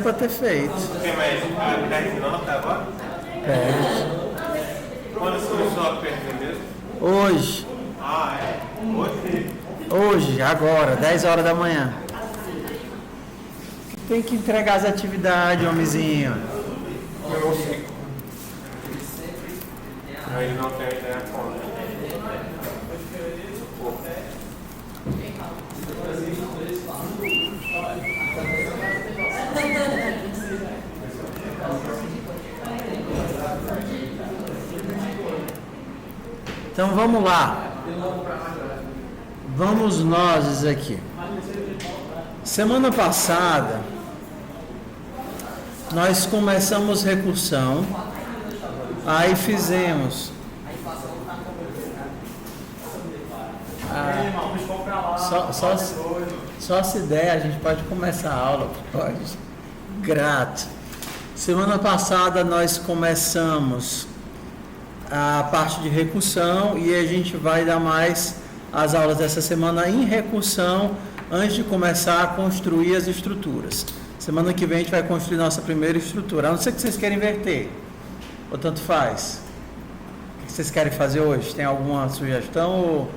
para ter feito. Tem mais perde não até agora? Perde. Quando começou a perder mesmo? Hoje. Ah, é? Hoje? Hoje, agora, 10 horas da manhã. Tem que entregar as atividades, homenzinho. Eu não sei. Ele não tem ideia como. Então vamos lá. Vamos nós aqui. Semana passada nós começamos recursão, aí fizemos só se der a gente pode começar a aula, pode. Grato. Semana passada nós começamos a parte de recursão e a gente vai dar mais as aulas dessa semana em recursão antes de começar a construir as estruturas. Semana que vem a gente vai construir nossa primeira estrutura. A não ser que vocês querem inverter, ou tanto faz. O que vocês querem fazer hoje? Tem alguma sugestão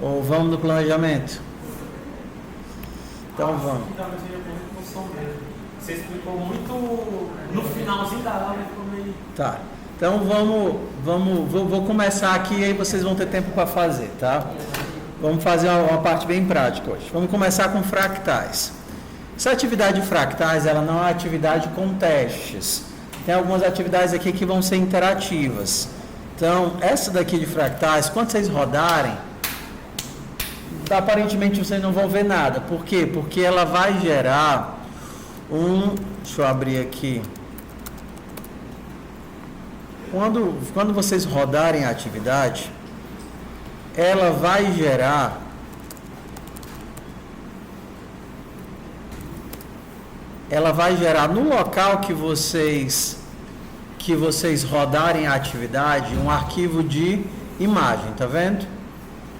ou vamos no planejamento? Então vamos. Você explicou muito no finalzinho da aula, ficou meio... Tá. Então vou começar aqui e aí vocês vão ter tempo para fazer, tá? Vamos fazer uma parte bem prática hoje. Vamos começar com fractais. Essa atividade de fractais, ela não é atividade com testes. Tem algumas atividades aqui que vão ser interativas. Então, essa daqui de fractais, quando vocês rodarem, aparentemente vocês não vão ver nada. Por quê? Porque ela vai gerar deixa eu abrir aqui. Quando vocês rodarem a atividade, ela vai gerar no local que vocês rodarem a atividade um arquivo de imagem, tá vendo?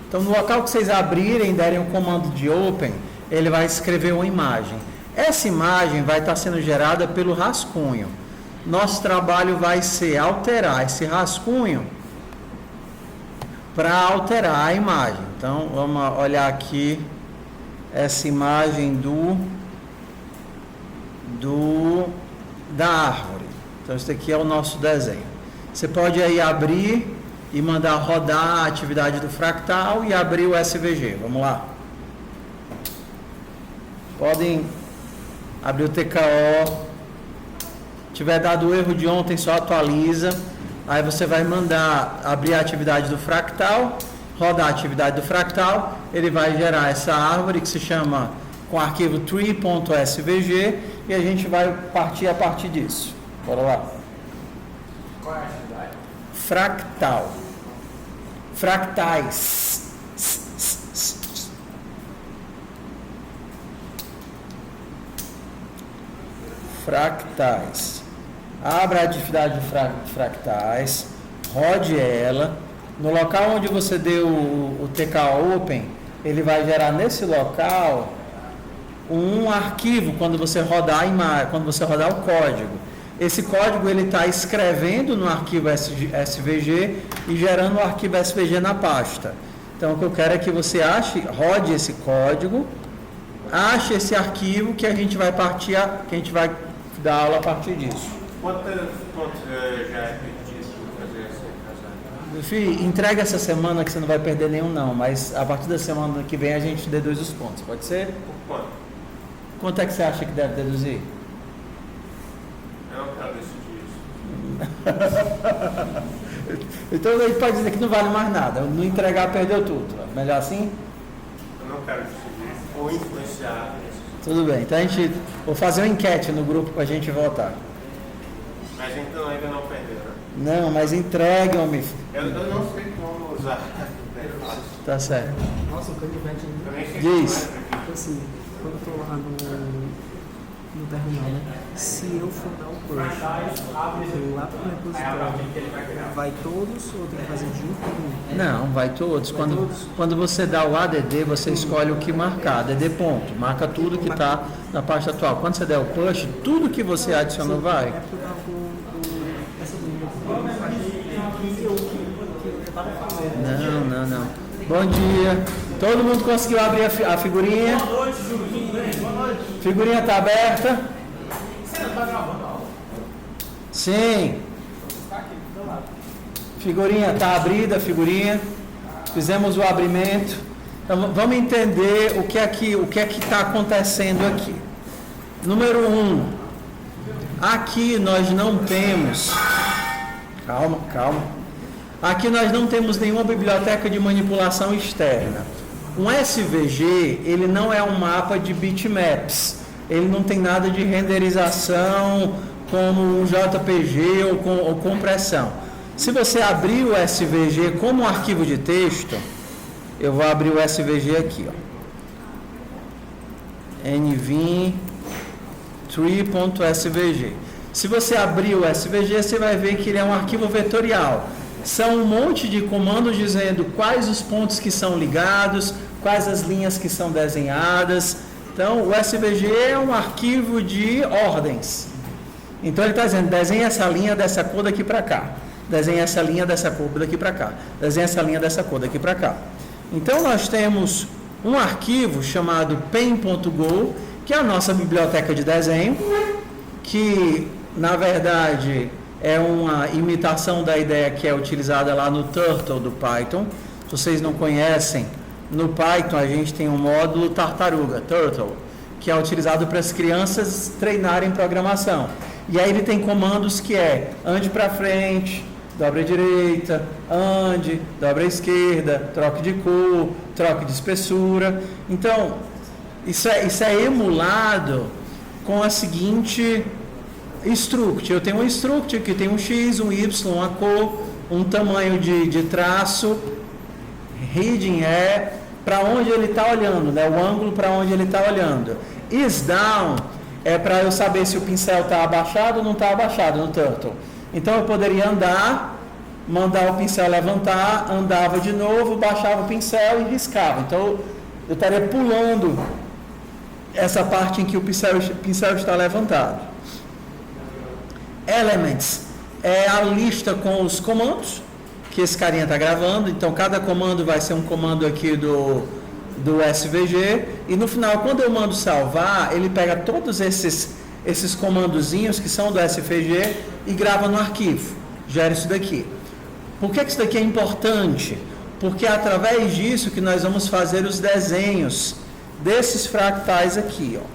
Então no local que vocês abrirem, derem o comando de open, ele vai escrever uma imagem. Essa imagem vai estar sendo gerada pelo rascunho. Nosso trabalho vai ser alterar esse rascunho para alterar a imagem. Então, vamos olhar aqui essa imagem da árvore. Então, esse aqui é o nosso desenho. Você pode aí abrir e mandar rodar a atividade do fractal e abrir o SVG. Vamos lá. Podem abrir o TKO. Tiver dado o erro de ontem, só atualiza. Aí você vai mandar abrir a atividade do fractal, rodar a atividade do fractal, ele vai gerar essa árvore que se chama com arquivo tree.svg e a gente vai partir a partir disso. Bora lá. Qual é a atividade? Fractal. Fractais. Fractais. Abra a atividade de fractais, rode ela. No local onde você deu o TK Open, ele vai gerar nesse local um arquivo quando você rodar a imagem, quando você rodar o código. Esse código ele está escrevendo no arquivo SVG e gerando o arquivo SVG na pasta. Então o que eu quero é que você rode esse código, ache esse arquivo que a gente vai que a gente vai dar aula a partir disso. Quantos já é pedido fazer essa? Filho, entrega essa semana que você não vai perder nenhum não, mas a partir da semana que vem a gente deduz os pontos, pode ser? Por quanto? Quanto é que você acha que deve deduzir? Eu não quero decidir isso. Então a gente pode dizer que não vale mais nada, não entregar perdeu tudo, melhor assim? Eu não quero decidir ou influenciar. Tudo bem, então vou fazer uma enquete no grupo para a gente votar. Mas então ainda não perdeu, né? Não, mas entregue, homem. Eu não sei como usar. Tá certo. Nossa, o canivete Eu nem sei Diz. como é. assim, quando eu tô lá no terminal, né? Se eu for dar o push lá para o repositório, vai todos ou tem que fazer de um por um? Não, vai todos. Quando você dá o ADD, você escolhe o que marcar. ADD ponto. Marca tudo que está na pasta atual. Quando você der o push, tudo que você adicionou vai. É porque eu estava com essa dúvida. Que eu estava fazendo. Não. Bom dia. Todo mundo conseguiu abrir a figurinha? Boa noite, Júlio. Tudo bem? Boa noite. Figurinha está aberta? Você não está gravando a aula? Sim. Está aqui, do meu lado. Figurinha está abrida, figurinha. Fizemos o abrimento. Então vamos entender o que é que está acontecendo aqui. Número 1. Aqui nós não temos. Calma. Aqui nós não temos nenhuma biblioteca de manipulação externa. Um SVG, ele não é um mapa de bitmaps. Ele não tem nada de renderização como um JPG ou compressão. Se você abrir o SVG como um arquivo de texto, eu vou abrir o SVG aqui, ó. nvim3.svg. Se você abrir o SVG, você vai ver que ele é um arquivo vetorial. São um monte de comandos dizendo quais os pontos que são ligados, quais as linhas que são desenhadas. Então, o SVG é um arquivo de ordens. Então, ele está dizendo, desenha essa linha dessa cor daqui para cá. Desenha essa linha dessa cor daqui para cá. Desenha essa linha dessa cor daqui para cá. Então, nós temos um arquivo chamado pen.go, que é a nossa biblioteca de desenho, que, na verdade, é uma imitação da ideia que é utilizada lá no Turtle do Python. Se vocês não conhecem, no Python a gente tem um módulo tartaruga, Turtle, que é utilizado para as crianças treinarem programação. E aí ele tem comandos que é ande para frente, dobre à direita, ande, dobre à esquerda, troque de cor, troque de espessura. Então, isso é emulado com a seguinte struct. Eu tenho um struct que tem um X, um Y, uma cor, um tamanho de traço. Heading é para onde ele está olhando, né? O ângulo para onde ele está olhando. Is down é para eu saber se o pincel está abaixado ou não está abaixado no Turtle. Então eu poderia andar, mandar o pincel levantar, andava de novo, baixava o pincel e riscava. Então eu estaria pulando essa parte em que o pincel está levantado. Elements é a lista com os comandos que esse carinha está gravando. Então cada comando vai ser um comando aqui do SVG, e no final, quando eu mando salvar, ele pega todos esses comandozinhos que são do SVG e grava no arquivo, gera isso daqui. Por que isso daqui é importante? Porque é através disso que nós vamos fazer os desenhos desses fractais aqui, ó.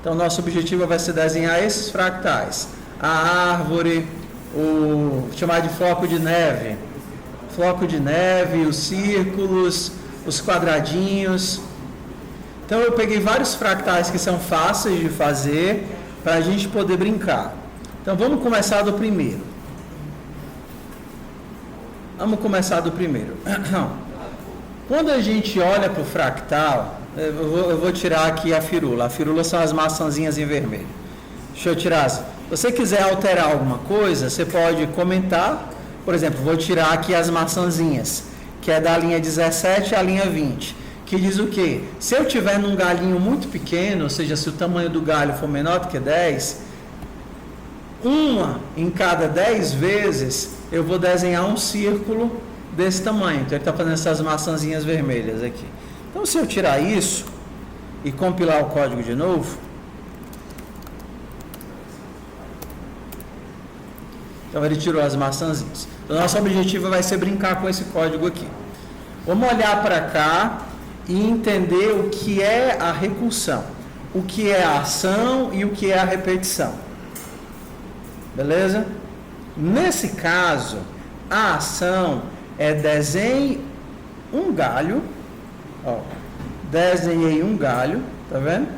Então nosso objetivo vai ser desenhar esses fractais, a árvore, chamar de floco de neve, os círculos, os quadradinhos. Então eu peguei vários fractais que são fáceis de fazer para a gente poder brincar. Então vamos começar do primeiro. Quando a gente olha para o fractal, eu vou tirar aqui a firula. A firula são as maçãzinhas em vermelho. Deixa eu tirar. Se você quiser alterar alguma coisa, você pode comentar. Por exemplo, vou tirar aqui as maçãzinhas, que é da linha 17 à linha 20, que diz o quê? Se eu tiver num galhinho muito pequeno, ou seja, se o tamanho do galho for menor do que 10, uma em cada 10 vezes, eu vou desenhar um círculo desse tamanho. Então ele está fazendo essas maçãzinhas vermelhas aqui. Então se eu tirar isso e compilar o código de novo, então ele tirou as maçãzinhas. O nosso objetivo vai ser brincar com esse código aqui. Vamos olhar para cá e entender o que é a recursão, o que é a ação e o que é a repetição. Beleza? Nesse caso, a ação é desenhe um galho. Ó, desenhei um galho, tá vendo?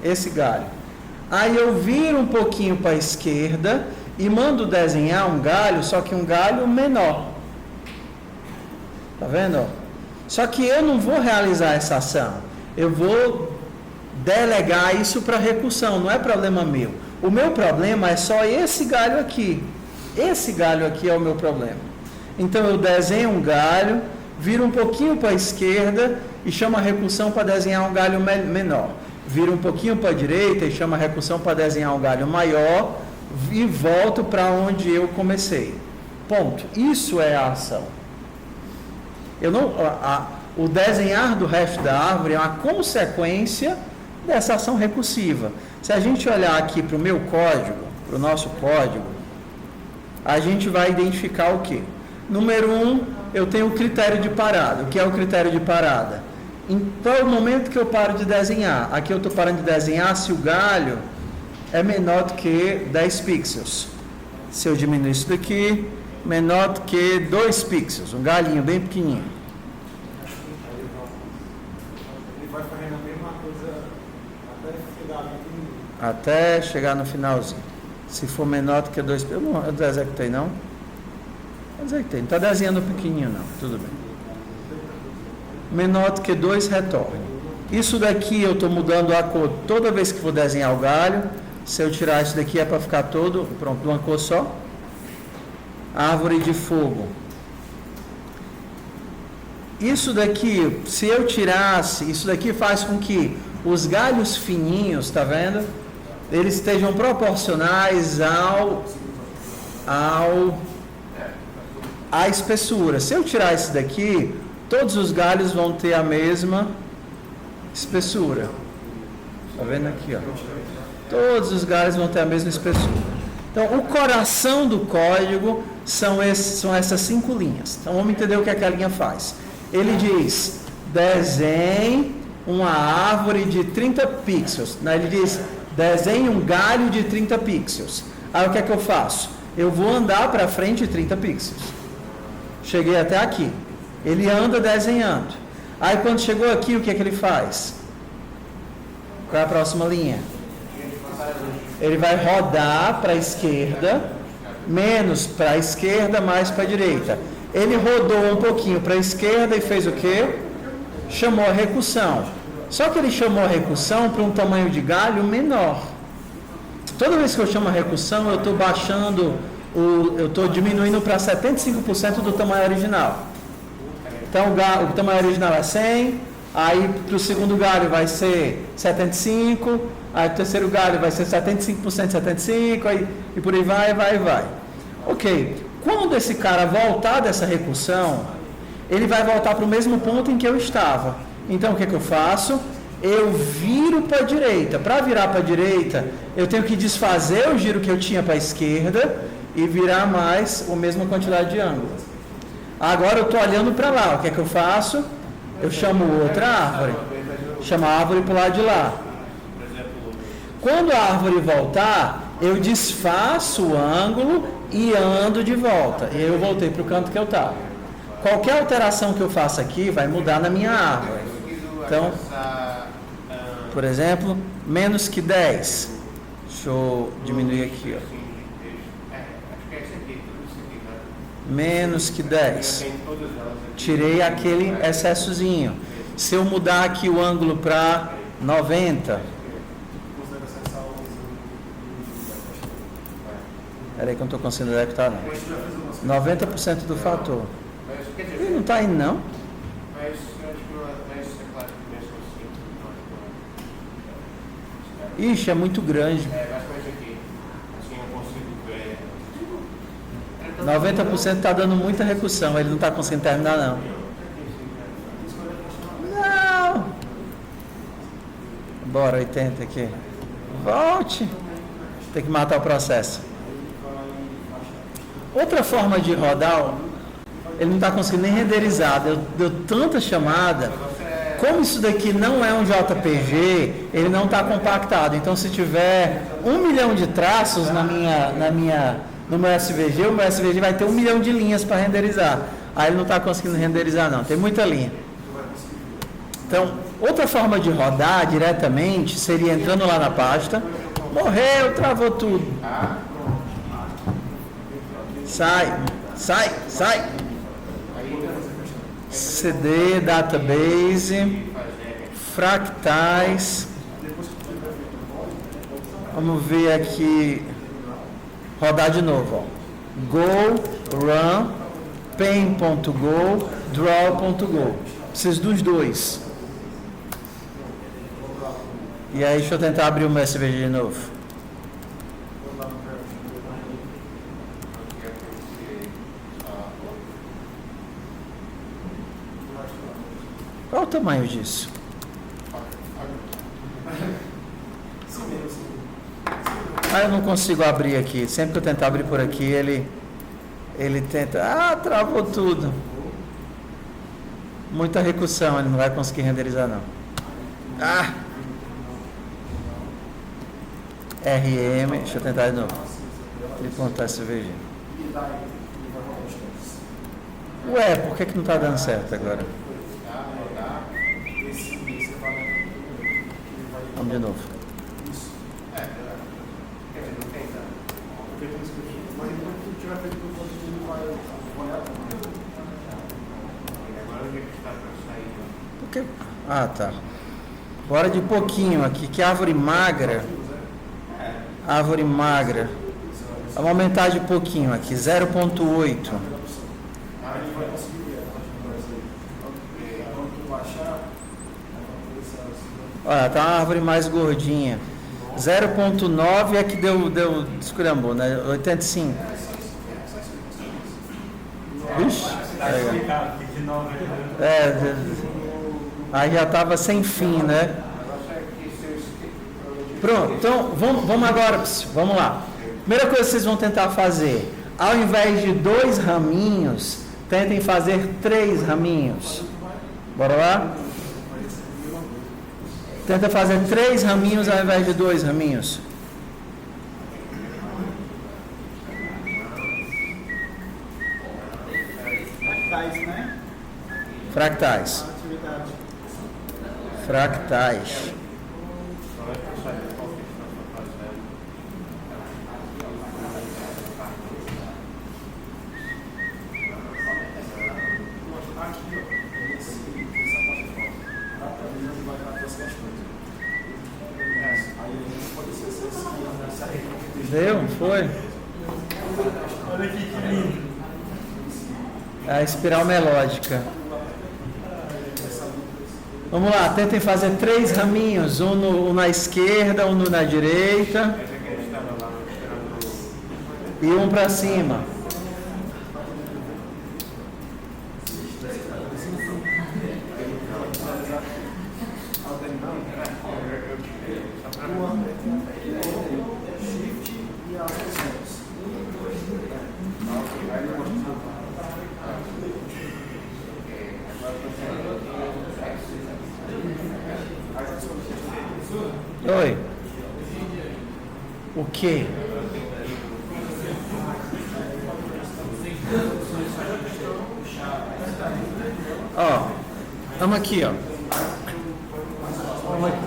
Esse galho. Aí eu viro um pouquinho para a esquerda e mando desenhar um galho, só que um galho menor. Tá vendo? Ó? Só que eu não vou realizar essa ação. Eu vou delegar isso para recursão, não é problema meu. O meu problema é só esse galho aqui. Esse galho aqui é o meu problema. Então eu desenho um galho, viro um pouquinho para a esquerda e chamo a recursão para desenhar um galho menor. Viro um pouquinho para a direita e chamo a recursão para desenhar um galho maior e volto para onde eu comecei. Ponto. Isso é a ação. O desenhar do resto da árvore é uma consequência dessa ação recursiva. Se a gente olhar aqui para o meu código, para o nosso código, a gente vai identificar o quê? Número 1, eu tenho o critério de parada. O que é o critério de parada? Então, é o momento que eu paro de desenhar. Aqui eu estou parando de desenhar se o galho é menor do que 10 pixels. Se eu diminuir isso daqui, menor do que 2 pixels. Um galhinho bem pequenininho. Ele vai fazendo a mesma coisa até chegar no finalzinho. Se for menor do que 2 pixels, eu não executei não. Não está desenhando pequenininho não, tudo bem. Menor do que 2, retorne. Isso daqui eu estou mudando a cor toda vez que vou desenhar o galho. Se eu tirar isso daqui é para ficar todo, pronto, de uma cor só. Árvore de fogo. Isso daqui, se eu tirasse, isso daqui faz com que os galhos fininhos, tá vendo? Eles estejam proporcionais à espessura. Se eu tirar isso daqui, todos os galhos vão ter a mesma espessura. Tá vendo aqui, ó? Todos os galhos vão ter a mesma espessura. Então, o coração do código são essas 5 linhas. Então, vamos entender o que aquela linha faz. Ele diz, desenhe uma árvore de 30 pixels. Ele diz, desenhe um galho de 30 pixels. Aí, o que é que eu faço? Eu vou andar para frente 30 pixels. Cheguei até aqui. Ele anda desenhando. Aí, quando chegou aqui, o que é que ele faz? Qual é a próxima linha? Ele vai rodar para a esquerda, menos para a esquerda, mais para a direita. Ele rodou um pouquinho para a esquerda e fez o quê? Chamou a recursão. Só que ele chamou a recursão para um tamanho de galho menor. Toda vez que eu chamo a recursão, eu estou baixando, eu estou diminuindo para 75% do tamanho original. Então o tamanho original é 100, aí para o segundo galho vai ser 75, aí o terceiro galho vai ser 75%, 75, aí, e por aí vai. Ok, quando esse cara voltar dessa recursão, ele vai voltar para o mesmo ponto em que eu estava. Então o que eu faço? Eu viro para a direita. Para virar para a direita, eu tenho que desfazer o giro que eu tinha para a esquerda e virar mais a mesma quantidade de ângulo. Agora eu estou olhando para lá. O que eu faço? Eu chamo outra árvore. Chamo a árvore para o lado de lá. Quando a árvore voltar, eu desfaço o ângulo e ando de volta. E aí eu voltei para o canto que eu estava. Qualquer alteração que eu faça aqui vai mudar na minha árvore. Então, por exemplo, menos que 10. Deixa eu diminuir aqui, ó. Menos que 10. Tirei aquele excessozinho. Se eu mudar aqui o ângulo para 90. Peraí que eu não estou conseguindo executar não. 90% do fator. Ele não está indo não? Ixi, é muito grande. 90% está dando muita recursão, ele não está conseguindo terminar não. Não! Bora, 80 aqui. Volte! Tem que matar o processo. Outra forma de rodar, ele não está conseguindo nem renderizar, deu tanta chamada. Como isso daqui não é um JPG, ele não está compactado. Então, se tiver 1 milhão de traços no meu SVG, o meu SVG vai ter 1 milhão de linhas para renderizar. Aí ele não está conseguindo renderizar, não. Tem muita linha. Então, outra forma de rodar diretamente seria entrando lá na pasta. Morreu, travou tudo. Sai. CD, database, fractais, Vamos ver aqui. Rodar de novo. Ó. Go, run, pen.go, draw.go. Preciso dos dois. E aí, deixa eu tentar abrir o meu SVG de novo. Qual o tamanho disso? Ah, eu não consigo abrir aqui. Sempre que eu tentar abrir por aqui, ele tenta... Ah, travou tudo. Muita recursão, ele não vai conseguir renderizar, não. Ah! RM, deixa eu tentar de novo. Tri.svg. Ué, por que não está dando certo agora? Vamos de novo. Por que? Ah, tá. Bora de pouquinho aqui, que árvore magra. Árvore magra. Vamos aumentar de pouquinho aqui, 0.8. Olha, tá uma árvore mais gordinha. 0.9 é que deu esculhambou, né? 85. Vixe. Aí já estava sem fim, né? Pronto, então vamos agora, vamos lá. Primeira coisa que vocês vão tentar fazer, ao invés de 2 raminhos, tentem fazer 3 raminhos. Bora lá? Tenta fazer 3 raminhos ao invés de 2 raminhos. Fractais, né? Fractais. Fractais. Deu? Foi? Olha aqui que lindo. A espiral melódica. Vamos lá, tentem fazer 3 raminhos, um na esquerda, um na direita e um para cima. Oi. O quê? Ó, vamos aqui, ó. Vamos aqui.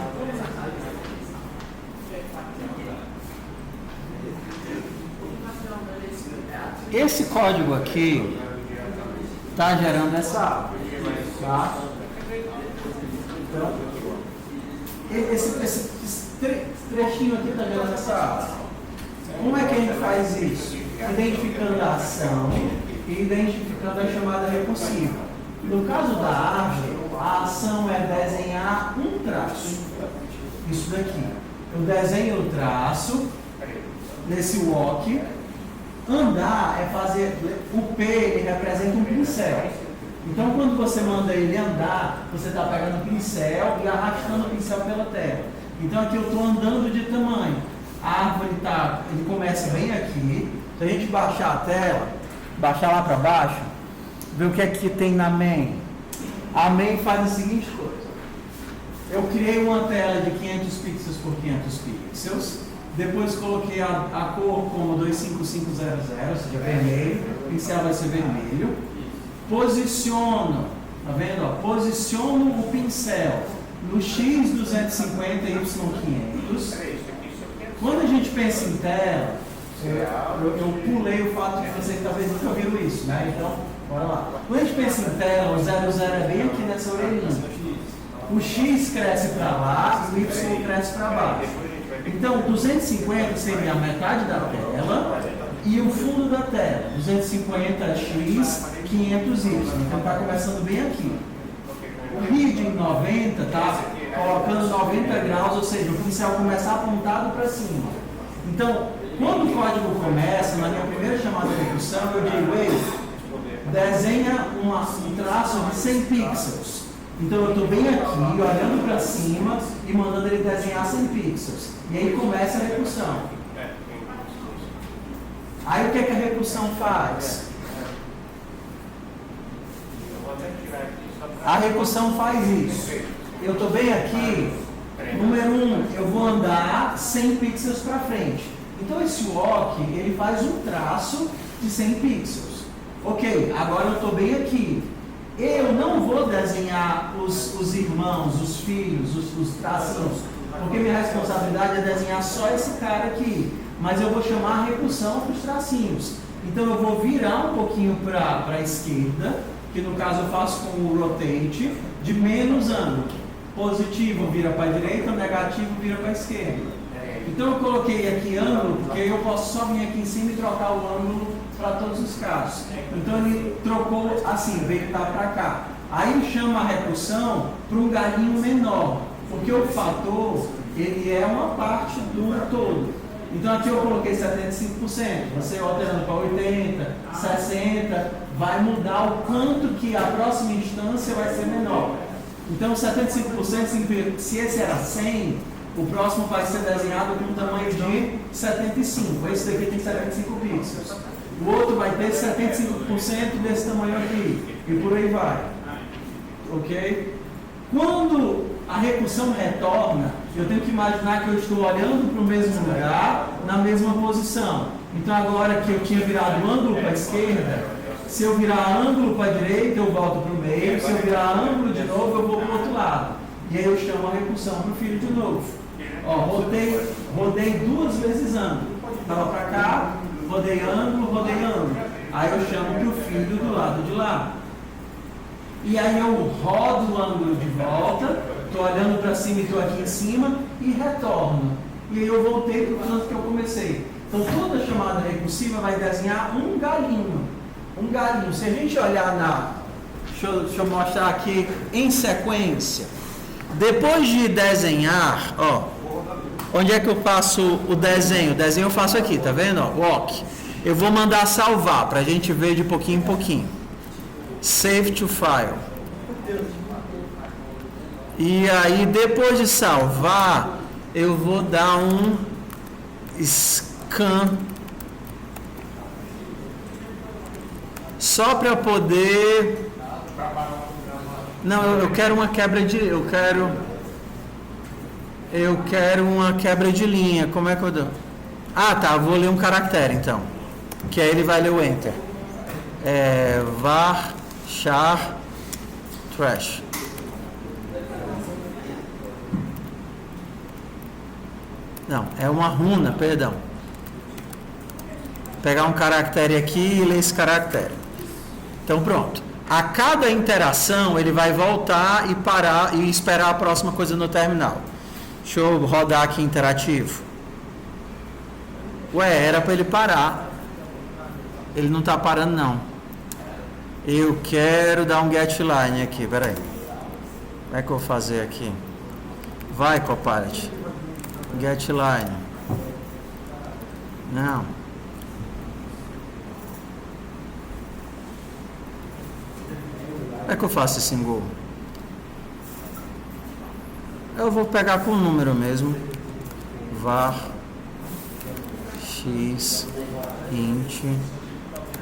Esse código aqui está gerando essa árvore, tá? Então, esse trechinho aqui está gerando essa árvore. Como é que a gente faz isso? Identificando a ação e identificando a chamada recursiva. No caso da árvore, a ação é desenhar um traço. Isso daqui. Eu desenho o traço nesse walk. Andar é fazer. O P ele representa um pincel. Então, quando você manda ele andar, você está pegando o pincel e arrastando o pincel pela terra. Então, aqui eu estou andando de tamanho. A árvore ele começa bem aqui. Se a gente baixar a tela, baixar lá para baixo, ver o que é que tem na main. A main faz a seguinte coisa. Eu criei uma tela de 500 pixels por 500 pixels. Depois coloquei a cor como 25500, ou seja, vermelho. O pincel vai ser vermelho. Posiciono, tá vendo? Ó? Posiciono o pincel no X250 e Y500. Quando a gente pensa em tela, eu pulei o fato de vocês talvez nunca viram isso, né? Então, bora lá. Quando a gente pensa em tela, o 00 é bem aqui nessa orelhinha. O X cresce para lá e o Y cresce para baixo. Então, 250 seria a metade da tela e o fundo da tela. 250x, 500y. Então, está começando bem aqui. O RID em 90 está colocando 90 graus, ou seja, o pincel começa apontado para cima. Então, quando o código começa, na minha primeira chamada de recursão, eu digo, ei, desenha um traço de 100 pixels. Então eu estou bem aqui, olhando para cima e mandando ele desenhar 100 pixels. E aí começa a recursão. Aí o que é que a recursão faz? A recursão faz isso. Eu estou bem aqui, número 1, eu vou andar 100 pixels para frente. Então esse walk, ele faz um traço de 100 pixels. Ok, agora eu estou bem aqui. Eu não vou desenhar os irmãos, os filhos, os tracinhos, porque minha responsabilidade é desenhar só esse cara aqui. Mas eu vou chamar a recursão para os tracinhos. Então eu vou virar um pouquinho para a esquerda, que no caso eu faço com o rotate, de menos ângulo. Positivo vira para a direita, negativo vira para a esquerda. Então eu coloquei aqui ângulo, porque eu posso só vir aqui em cima e trocar o ângulo para todos os casos. Então ele trocou assim, veio para cá. Aí chama a recursão para um galinho menor, porque o fator, ele é uma parte do todo. Então aqui eu coloquei 75%, você alterando para 80%, 60%, vai mudar o quanto que a próxima instância vai ser menor. Então 75%, se esse era 100, o próximo vai ser desenhado com um tamanho de 75. Esse daqui tem 75 pixels. O outro vai ter 75% desse tamanho aqui. E por aí vai. Ok? Quando a recursão retorna, eu tenho que imaginar que eu estou olhando para o mesmo lugar, na mesma posição. Então agora que eu tinha virado ângulo para a esquerda, se eu virar ângulo para a direita, eu volto para o meio. Se eu virar ângulo de novo, eu vou para o outro lado. E aí eu chamo a recursão para o filho de novo. Ó, rodei 2 vezes ângulo. Estava para cá, rodei ângulo. Aí eu chamo para o filho do lado de lá. E aí eu rodo o ângulo de volta, estou olhando para cima e estou aqui em cima, e retorno. E aí eu voltei para o canto que eu comecei. Então toda chamada recursiva vai desenhar um galinho. Se a gente olhar na... Deixa eu mostrar aqui em sequência. Depois de desenhar, ó, onde é que eu faço o desenho? O desenho eu faço aqui, tá vendo? Ó, walk. Eu vou mandar salvar para a gente ver de pouquinho em pouquinho. Save to file. E aí depois de salvar, eu vou dar um scan só para poder... Não, eu quero uma quebra de... Eu quero uma quebra de linha. Como é que eu dou? Ah, tá. Vou ler um caractere, então. Que aí ele vai ler o Enter. Var char trash. Não, é uma runa, perdão. Pegar um caractere aqui e ler esse caractere. Então pronto. A cada interação ele vai voltar e parar e esperar a próxima coisa no terminal. Deixa eu rodar aqui interativo. Ué, era para ele parar. Ele não está parando não. Eu quero dar um getLine aqui, peraí. Como é que eu vou fazer aqui? Vai, Copilot. GetLine. Não. Como é que eu faço esse single? Eu vou pegar com o número mesmo. Var x int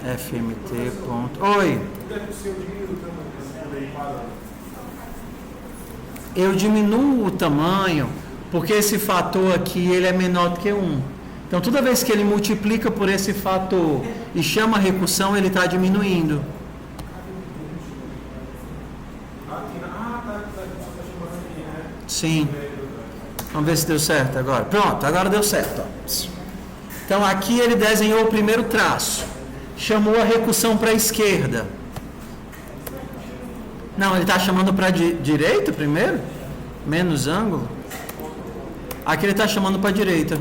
fmt. Oi. Eu diminuo o tamanho porque esse fator aqui ele é menor do que 1. Então toda vez que ele multiplica por esse fator e chama a recursão, ele está diminuindo. Sim. Vamos ver se deu certo agora. Pronto, agora deu certo. Ó. Então aqui ele desenhou o primeiro traço. Chamou a recursão para a esquerda. Não, ele está chamando para a direita primeiro? Menos ângulo? Aqui ele está chamando para a direita.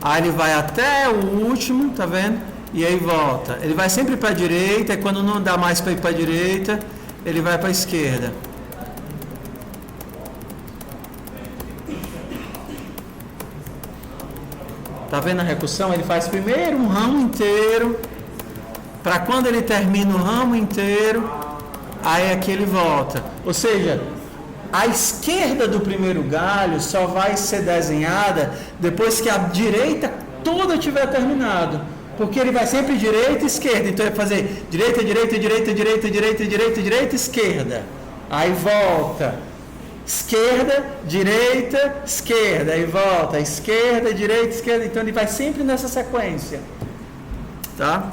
Aí ele vai até o último, tá vendo? E aí volta. Ele vai sempre para a direita, e quando não dá mais para ir para a direita, ele vai para a esquerda. Tá vendo a recursão? Ele faz primeiro um ramo inteiro, para quando ele termina o ramo inteiro, aí aqui ele volta. Ou seja, a esquerda do primeiro galho só vai ser desenhada depois que a direita toda tiver terminado. Porque ele vai sempre direita e esquerda. Então ele vai fazer direita, direita, direita, direita, direita, direita, direita, esquerda. Aí volta. Esquerda, direita, esquerda. Aí volta. Esquerda, direita, esquerda. Então ele vai sempre nessa sequência. Tá?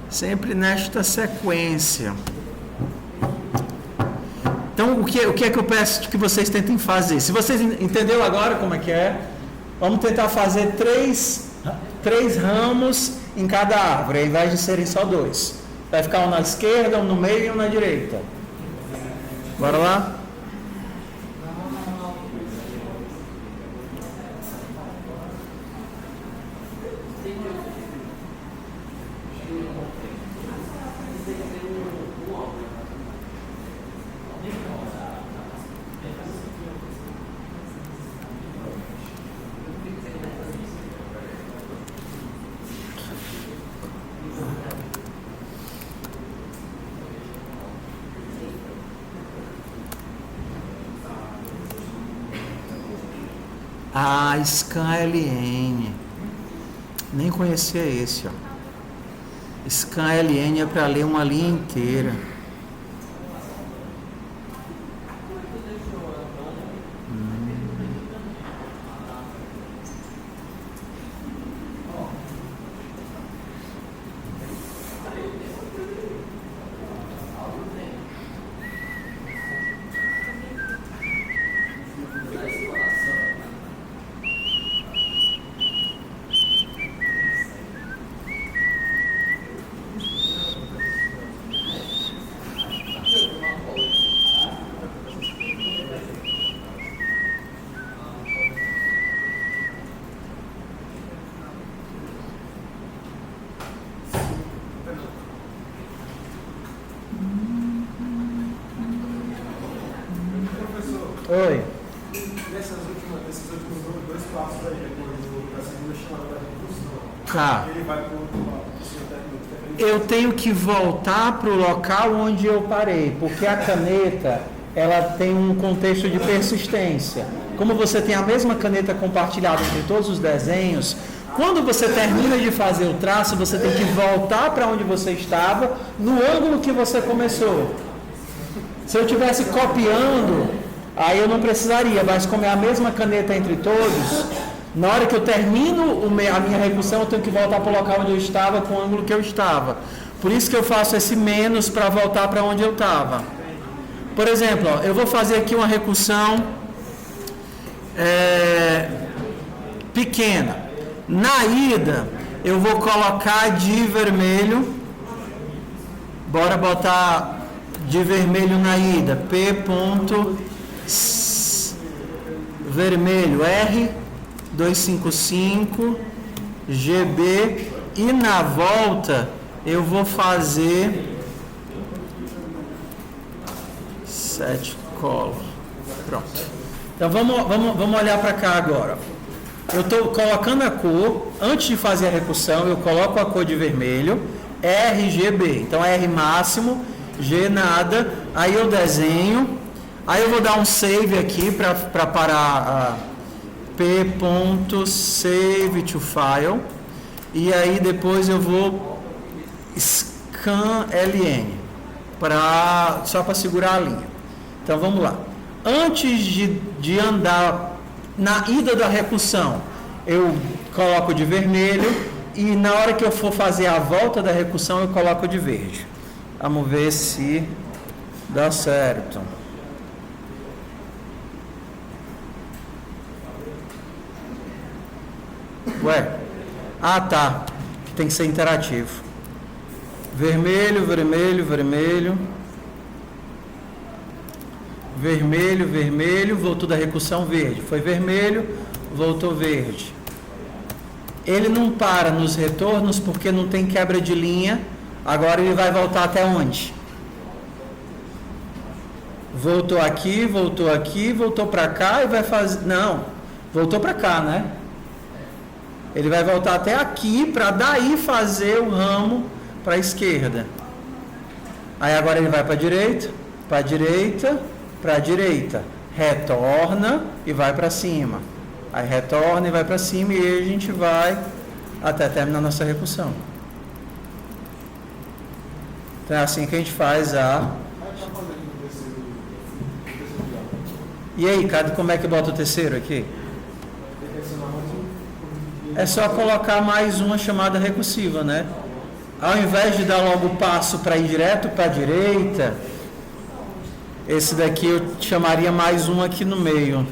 Sempre nesta sequência. Então, o que é que eu peço que vocês tentem fazer? Se vocês entenderam agora como é que é, vamos tentar fazer três ramos em cada árvore, ao invés de serem só 2. Vai ficar um na esquerda, um no meio e um na direita. Bora lá? Ah, ScanLN. Nem conhecia esse, ó. ScanLN é para ler uma linha inteira. Oi. Nesses últimos 2 passos aí, depois da segunda chamada da recursão, Tá. ele vai para o outro lado. Eu tenho que voltar para o local onde eu parei, porque a caneta ela tem um contexto de persistência. Como você tem a mesma caneta compartilhada entre todos os desenhos, quando você termina de fazer o traço, você tem que voltar para onde você estava, no ângulo que você começou. Se eu estivesse copiando, aí eu não precisaria, mas como é a mesma caneta entre todos, na hora que eu termino a minha recursão, eu tenho que voltar para o local onde eu estava, com o ângulo que eu estava. Por isso que eu faço esse menos para voltar para onde eu estava. Por exemplo, ó, eu vou fazer aqui uma recursão pequena. Na ida, eu vou colocar de vermelho. Bora botar de vermelho na ida. P ponto vermelho R255 GB. E na volta eu vou fazer 7 colos. Pronto. Então vamos olhar para cá agora. Eu estou colocando a cor. Antes de fazer a recursão, eu coloco a cor de vermelho, RGB. Então R máximo, G nada. Aí eu desenho. Aí eu vou dar um save aqui para parar a p.save to file. E aí depois eu vou ScanLN só para segurar a linha. Então vamos lá. Antes de andar na ida da recursão, eu coloco de vermelho e na hora que eu for fazer a volta da recursão eu coloco de verde. Vamos ver se dá certo. Ué? Ah, tá. Tem que ser interativo. Vermelho, vermelho, vermelho. vermelho, vermelho, voltou da recursão verde. Foi vermelho, voltou verde. Ele não para nos retornos porque não tem quebra de linha. Agora ele vai voltar até onde? Voltou aqui, voltou para cá e vai fazer... Não, voltou para cá, né? Ele vai voltar até aqui para daí fazer o ramo para a esquerda. Aí agora ele vai para a direita, para a direita, para a direita. Retorna e vai para cima. Aí retorna e vai para cima e aí a gente vai até terminar nossa recursão. Então é assim que a gente faz a... E aí, Cado, como é que bota o terceiro aqui? É só colocar mais uma chamada recursiva, né? Ao invés de dar logo o passo para ir direto para a direita, esse daqui eu chamaria mais um aqui no meio.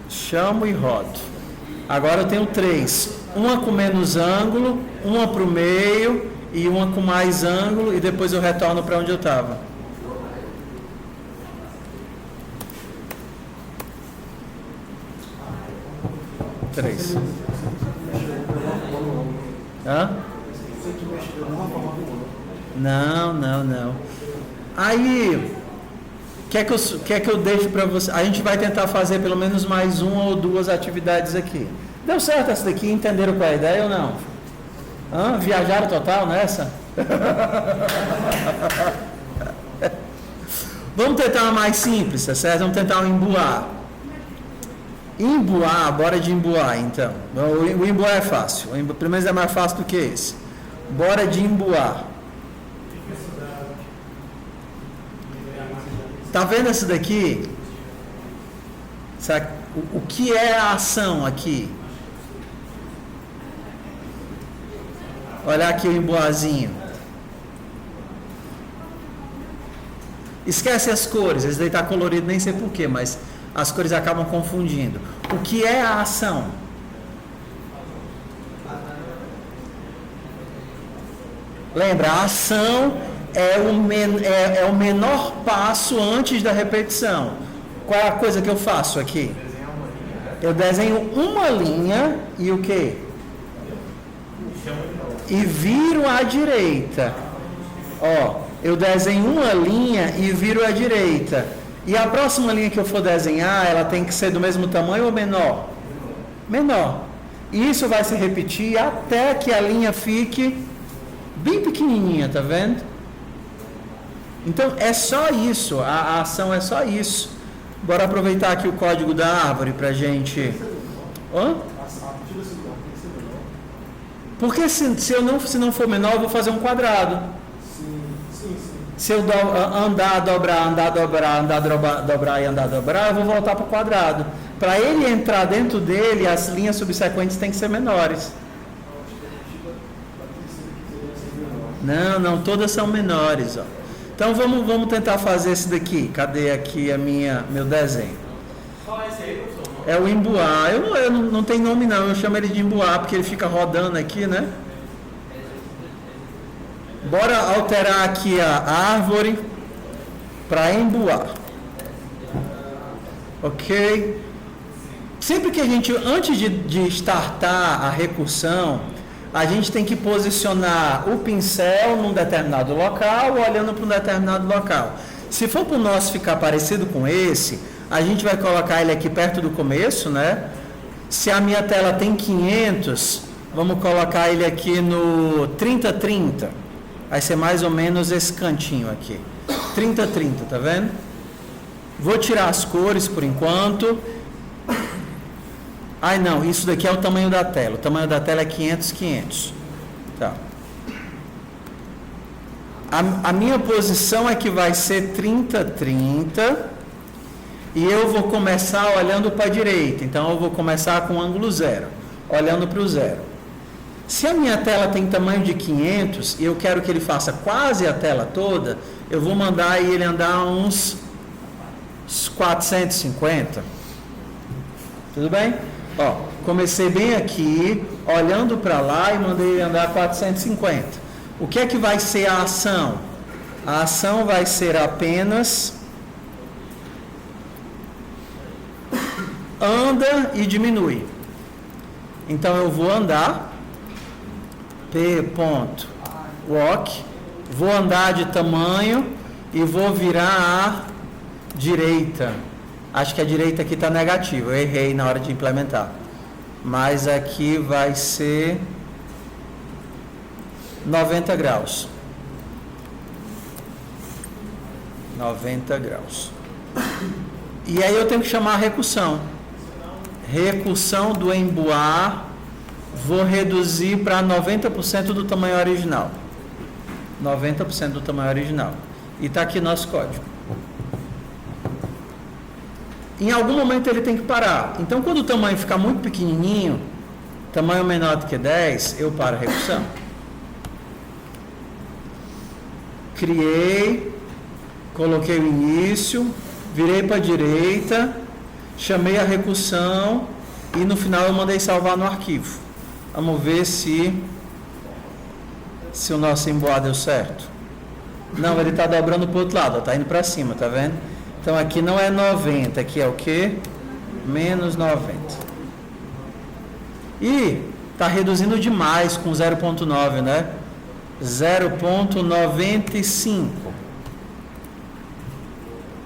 Chamo e rodo. Agora eu tenho 3. Uma com menos ângulo, uma para o meio e uma com mais ângulo e depois eu retorno para onde eu estava. Três. Hã? Não. Aí, quer que eu deixe para você? A gente vai tentar fazer pelo menos mais uma ou duas atividades aqui. Deu certo essa daqui? Entenderam qual é a ideia ou não? Hã? Viajaram total nessa? Vamos tentar uma mais simples, tá certo? Vamos tentar um emboar. Emboar, bora de emboar então. O emboar é fácil, pelo menos é mais fácil do que esse. Bora de emboar. Tá vendo esse daqui? O que é a ação aqui? Olha aqui o emboazinho. Esquece as cores, esse daí tá colorido, nem sei porquê, mas as cores acabam confundindo. O que é a ação? Lembra, a ação é o menor passo antes da repetição. Qual é a coisa que eu faço aqui? Eu desenho uma linha e o quê? E viro à direita. Ó, eu desenho uma linha e viro à direita. E a próxima linha que eu for desenhar, ela tem que ser do mesmo tamanho ou menor? Menor. E isso vai se repetir até que a linha fique bem pequenininha, tá vendo? Então é só isso, a ação é só isso. Bora aproveitar aqui o código da árvore pra gente... Hã? Porque se não for menor, eu vou fazer um quadrado. Se eu andar, dobrar, eu vou voltar para o quadrado. Para ele entrar dentro dele, as linhas subsequentes têm que ser menores. Não, todas são menores. Ó. Então vamos tentar fazer esse daqui. Cadê aqui meu desenho? Qual é esse aí, professor? É o emboar. Eu não tem nome não, eu chamo ele de emboar porque ele fica rodando aqui, né? Bora alterar aqui a árvore para emboar. Ok? Sempre que a gente, antes de startar a recursão, a gente tem que posicionar o pincel num determinado local, olhando para um determinado local. Se for para o nosso ficar parecido com esse, a gente vai colocar ele aqui perto do começo, né? Se a minha tela tem 500, vamos colocar ele aqui no 30-30. Vai ser mais ou menos esse cantinho aqui. 30-30, tá vendo? Vou tirar as cores por enquanto. Ai não, isso daqui é o tamanho da tela. O tamanho da tela é 500. Tá. A minha posição é que vai ser 30-30. E eu vou começar olhando para a direita. Então eu vou começar com ângulo 0. Olhando para o 0. Se a minha tela tem tamanho de 500 e eu quero que ele faça quase a tela toda, eu vou mandar ele andar uns 450. Tudo bem? Ó, comecei bem aqui, olhando para lá e mandei ele andar 450. O que é que vai ser a ação? A ação vai ser apenas anda e diminui. Então eu vou andar, p.walk, vou andar de tamanho e vou virar à direita. Acho que a direita aqui está negativa, eu errei na hora de implementar. Mas aqui vai ser 90 graus. 90 graus. E aí eu tenho que chamar a recursão. Recursão do emboar, vou reduzir para 90% do tamanho original. 90% do tamanho original. E está aqui nosso código. Em algum momento ele tem que parar. Então, quando o tamanho ficar muito pequenininho, tamanho menor do que 10, eu paro a recursão. Criei, coloquei o início, virei para a direita, chamei a recursão e no final eu mandei salvar no arquivo. Vamos ver se o nosso emboar deu certo. Não, ele está dobrando para o outro lado, está indo para cima, tá vendo? Então aqui não é 90, aqui é o quê? Menos 90. E está reduzindo demais com 0.9, né? 0.95.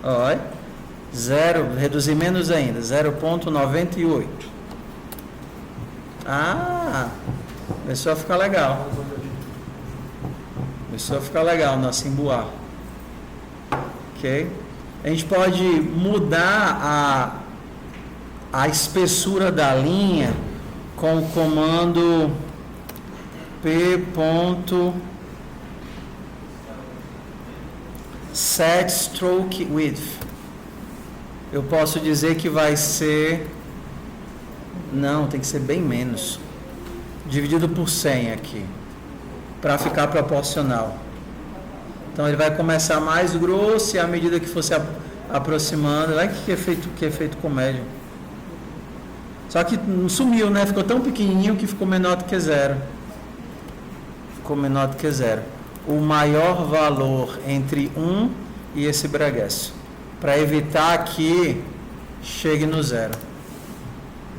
Olha. Reduzir menos ainda, 0.98. Ah, começou a ficar legal. Começou a ficar legal nosso emboar. Ok? A gente pode mudar a espessura da linha com o comando p.set stroke width. Eu posso dizer que vai ser... Não, tem que ser bem menos. Dividido por 100 aqui. Para ficar proporcional. Então ele vai começar mais grosso e à medida que for se aproximando... Olha que efeito comédia. Só que sumiu, né? Ficou tão pequenininho que ficou menor do que zero. Ficou menor do que zero. O maior valor entre 1 e esse breguesso. Para evitar que chegue no zero.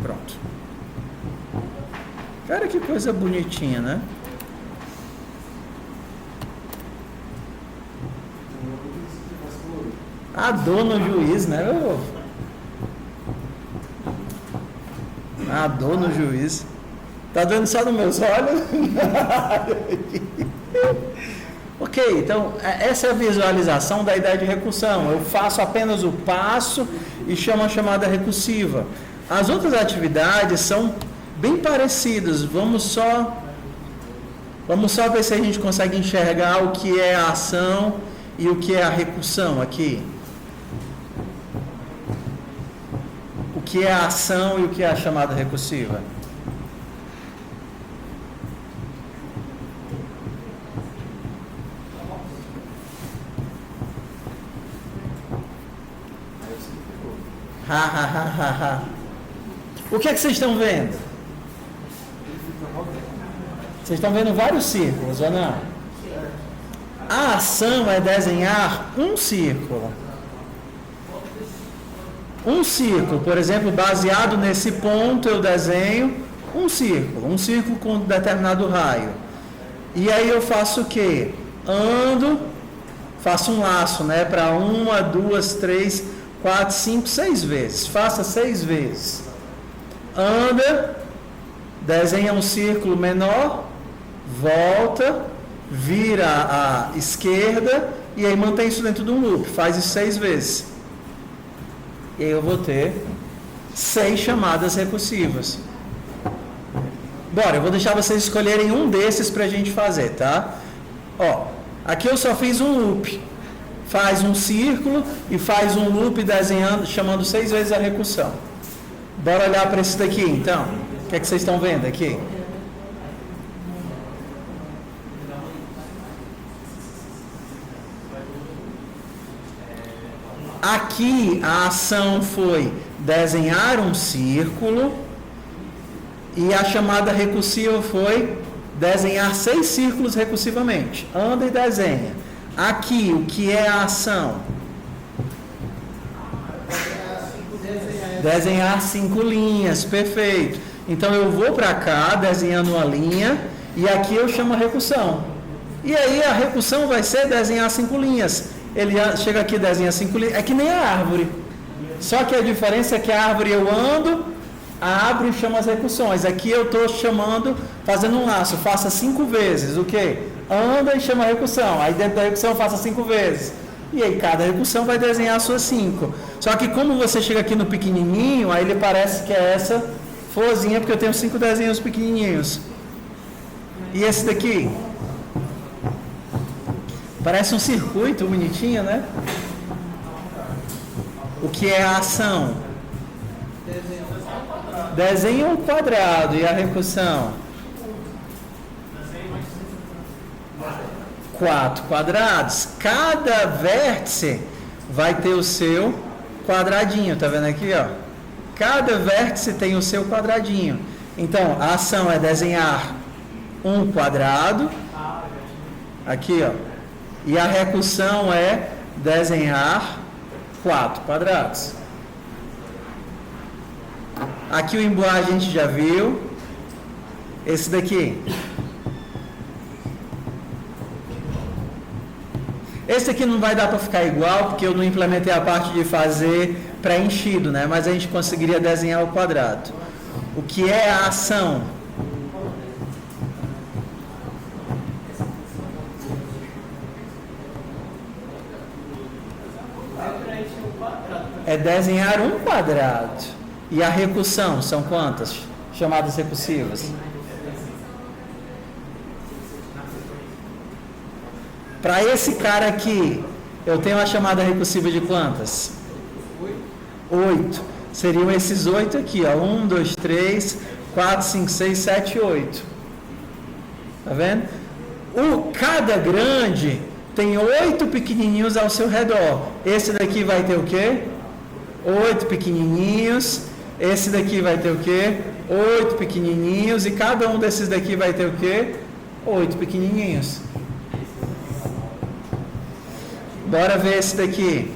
Pronto. Cara, que coisa bonitinha, né? A dor no juiz, né? A dor no juiz. Tá doendo só nos meus olhos? Ok, então essa é a visualização da ideia de recursão. Eu faço apenas o passo e chamo a chamada recursiva. As outras atividades são bem parecidas. Vamos só ver se a gente consegue enxergar o que é a ação e o que é a recursão aqui. O que é a ação e o que é a chamada recursiva. O que é que vocês estão vendo? Vocês estão vendo vários círculos, ou não? A ação é desenhar um círculo. Um círculo, por exemplo, baseado nesse ponto, eu desenho um círculo com determinado raio. E aí eu faço o quê? Ando, faço um laço, né? Para 1, 2, 3, 4, 5, 6 vezes. Faça 6 vezes. Anda, desenha um círculo menor, volta, vira à esquerda e aí mantém isso dentro de um loop. Faz isso 6 vezes. E aí eu vou ter 6 chamadas recursivas. Bora, eu vou deixar vocês escolherem um desses para a gente fazer, tá? Ó, aqui eu só fiz um loop. Faz um círculo e faz um loop desenhando, chamando 6 vezes a recursão. Bora olhar para esse daqui, então. O que é que vocês estão vendo aqui? Aqui a ação foi desenhar um círculo e a chamada recursiva foi desenhar 6 círculos recursivamente. Anda e desenha. Aqui, o que é a ação? Desenhar 5 linhas, perfeito. Então eu vou para cá, desenhando uma linha, e aqui eu chamo a recursão. E aí a recursão vai ser desenhar 5 linhas. Ele chega aqui e desenha 5 linhas, é que nem a árvore. Só que a diferença é que a árvore eu ando, a árvore chama as recursões. Aqui eu estou chamando, fazendo um laço, faça 5 vezes. O quê? Anda e chama a recursão. Aí dentro da recursão faça 5 vezes. E aí cada recursão vai desenhar as suas 5. Só que como você chega aqui no pequenininho, aí ele parece que é essa florzinha, porque eu tenho 5 desenhos pequenininhos. E esse daqui? Parece um circuito bonitinho, né? O que é a ação? Desenha um quadrado. E a recursão? 4 quadrados. Cada vértice vai ter o seu quadradinho. Tá vendo aqui, ó? Cada vértice tem o seu quadradinho. Então, a ação é desenhar um quadrado. Aqui, ó. E a recursão é desenhar 4 quadrados. Aqui o emboá a gente já viu. Esse daqui. Esse aqui não vai dar para ficar igual, porque eu não implementei a parte de fazer preenchido, né? Mas a gente conseguiria desenhar o quadrado. O que é a ação? É desenhar um quadrado. E a recursão são quantas? Chamadas recursivas. Para esse cara aqui, eu tenho a chamada recursiva de quantas? 8. Seriam esses 8 aqui, ó. 1, 2, 3, 4, 5, 6, 7, 8. Tá vendo? Cada grande tem 8 pequenininhos ao seu redor. Esse daqui vai ter o quê? 8 pequenininhos. Esse daqui vai ter o quê? 8 pequenininhos. E cada um desses daqui vai ter o quê? 8 pequenininhos. Bora ver esse daqui.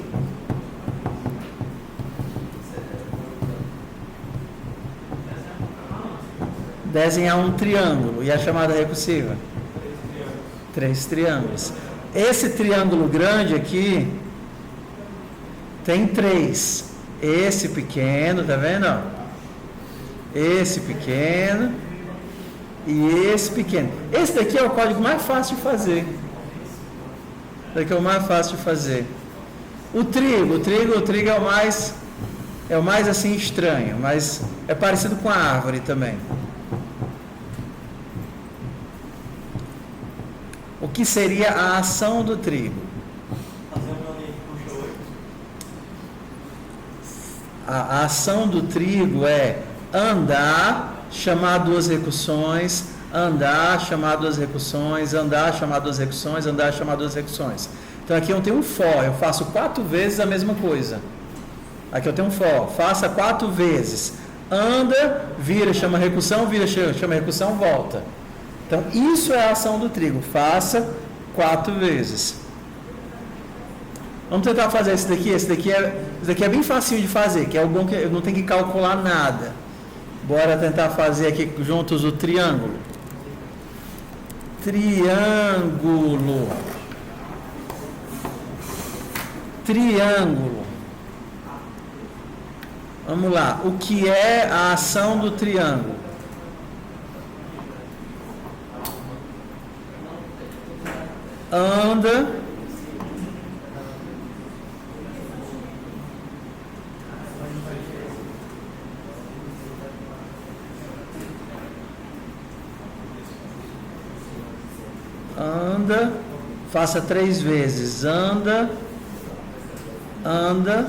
Desenhar um triângulo. E a chamada recursiva? 3 triângulos. Esse triângulo grande aqui tem 3. Esse pequeno, tá vendo? Ó? Esse pequeno e esse pequeno. Esse daqui é o código mais fácil de fazer. Esse daqui é o mais fácil de fazer. O trigo é o mais assim estranho, mas é parecido com a árvore também. O que seria a ação do trigo? A ação do trigo é andar, chamar 2 recursões, andar, chamar 2 recursões, andar, chamar 2 recursões, andar, chamar 2 recursões. Então aqui eu tenho um for, eu faço 4 vezes a mesma coisa. Aqui eu tenho um for, faça 4 vezes. Anda, vira, chama recursão, vira, chama recursão, volta. Então isso é a ação do trigo, faça 4 vezes. Vamos tentar fazer esse daqui. Esse daqui é bem facinho de fazer, que é o bom que eu não tenho que calcular nada. Bora tentar fazer aqui juntos o triângulo. Triângulo. Triângulo. Vamos lá. O que é a ação do triângulo? Anda. Anda, faça 3 vezes. Anda, anda,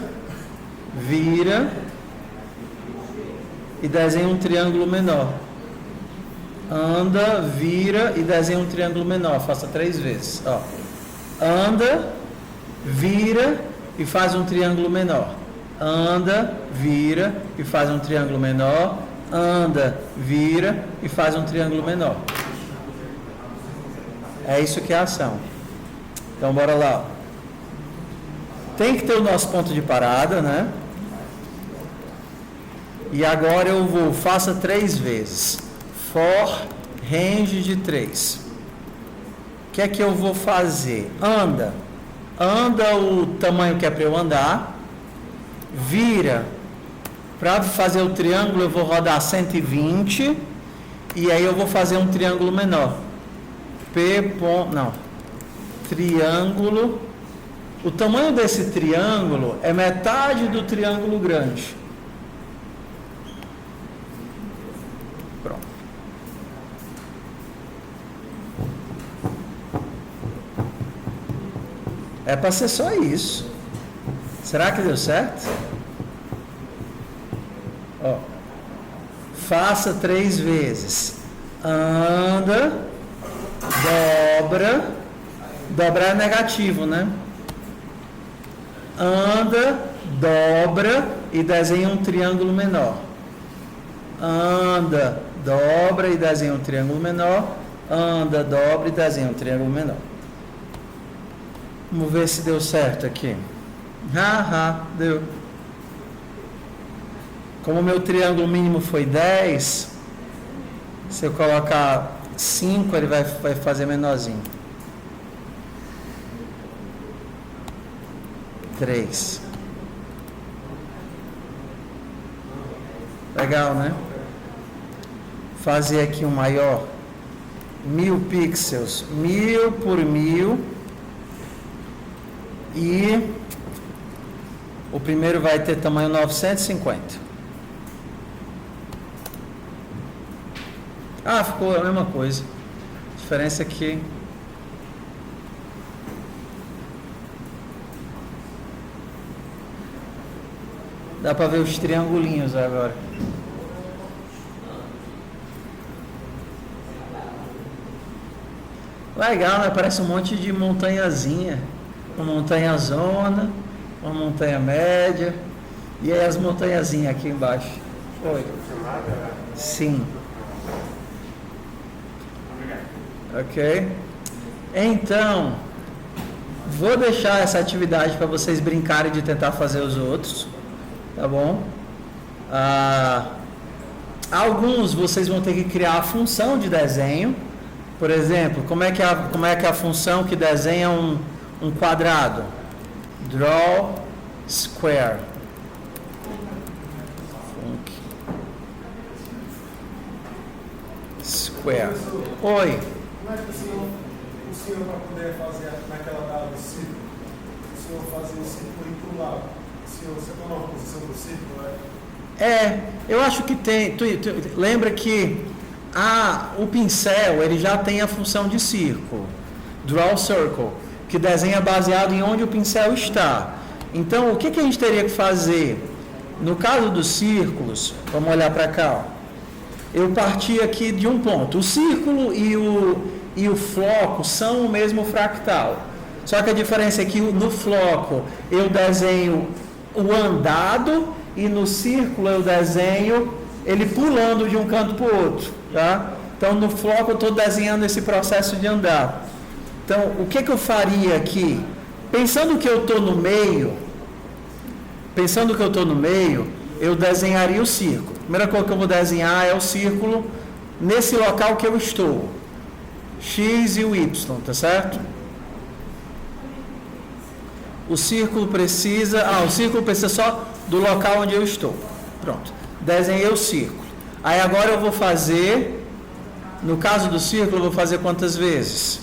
vira e desenha um triângulo menor. Anda, vira e desenha um triângulo menor. Faça 3 vezes. Ó. Anda, vira e faz um triângulo menor. Anda, vira e faz um triângulo menor. Anda, vira e faz um triângulo menor. É isso que é a ação. Então, bora lá. Tem que ter o nosso ponto de parada, né? E agora eu vou, faça 3 vezes. For, range de 3. O que é que eu vou fazer? Anda o tamanho que é para eu andar. Vira. Para fazer o triângulo eu vou rodar 120. E aí eu vou fazer um triângulo menor. Triângulo. O tamanho desse triângulo é metade do triângulo grande. Pronto. É para ser só isso. Será que deu certo? Ó. Faça 3 vezes. Anda, dobra. Dobrar é negativo, né? Anda, dobra e desenha um triângulo menor. Anda, dobra e desenha um triângulo menor. Anda, dobra e desenha um triângulo menor. Vamos ver se deu certo aqui. Deu. Como o meu triângulo mínimo foi 10, se eu colocar 5, ele vai fazer menorzinho. 3. Legal, né? Fazer aqui um maior. 1000 pixels. 1000 por 1000. E o primeiro vai ter tamanho 950. Ficou a mesma coisa. A diferença é que dá para ver os triangulinhos agora. Legal, né? Parece um monte de montanhazinha. Uma montanha zona, uma montanha média. E aí as montanhazinhas aqui embaixo. Oi. Sim. Ok? Então, vou deixar essa atividade para vocês brincarem de tentar fazer os outros. Tá bom? Alguns vocês vão ter que criar a função de desenho. Por exemplo, como é que é a função que desenha um quadrado? Draw square. Square. Oi. Como é que o senhor vai poder fazer naquela tela do círculo? O senhor fazer o círculo ir para o lado. Você está numa posição do círculo, eu acho que tem. Lembra que o pincel ele já tem a função de círculo, draw circle, que desenha baseado em onde o pincel está. Então, o que a gente teria que fazer? No caso dos círculos, vamos olhar para cá. Eu parti aqui de um ponto. O círculo e o floco são o mesmo fractal. Só que a diferença é que no floco eu desenho o andado e no círculo eu desenho ele pulando de um canto para o outro, tá? Então no floco eu estou desenhando esse processo de andar. Então o que eu faria aqui? Pensando que eu estou no meio, eu desenharia o círculo. A primeira coisa que eu vou desenhar é o círculo nesse local que eu estou. X e o Y, tá certo? O círculo precisa só do local onde eu estou. Pronto. Desenhei o círculo. Aí agora eu vou fazer, no caso do círculo, eu vou fazer quantas vezes?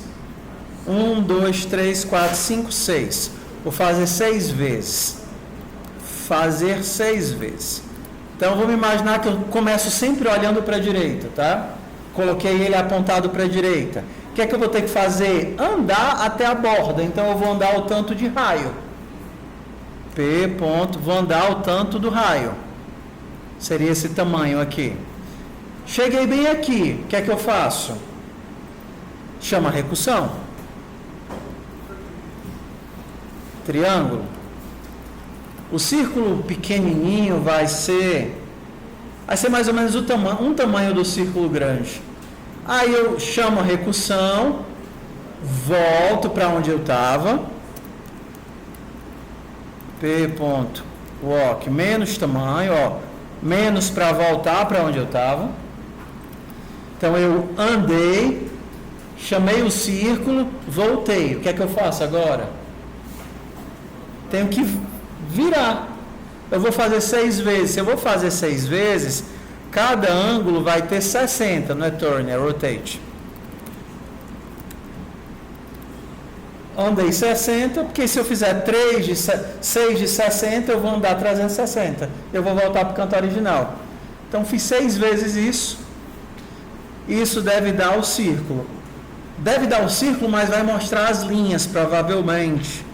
1, 2, 3, 4, 5, 6. Vou fazer 6 vezes. Fazer 6 vezes. Então, eu vou me imaginar que eu começo sempre olhando para a direita, tá? Coloquei ele apontado para a direita. O que é que eu vou ter que fazer? Andar até a borda. Então, eu vou andar o tanto de raio. Vou andar o tanto do raio. Seria esse tamanho aqui. Cheguei bem aqui. O que é que eu faço? Chama recursão. Triângulo. O círculo pequenininho vai ser mais ou menos um tamanho do círculo grande. Aí eu chamo a recursão volto para onde eu estava, p.walk menos tamanho, ó, menos para voltar para onde eu estava. Então eu andei, chamei o círculo, voltei. O que é que eu faço agora? Tenho que virar. Eu vou fazer 6 vezes. Se eu vou fazer 6 vezes, cada ângulo vai ter 60, não é turn, é rotate. Andei 60, porque se eu fizer 6 de 60, eu vou andar 360. Eu vou voltar para o canto original. Então fiz 6 vezes isso. Isso deve dar o círculo. Deve dar o círculo, mas vai mostrar as linhas, provavelmente.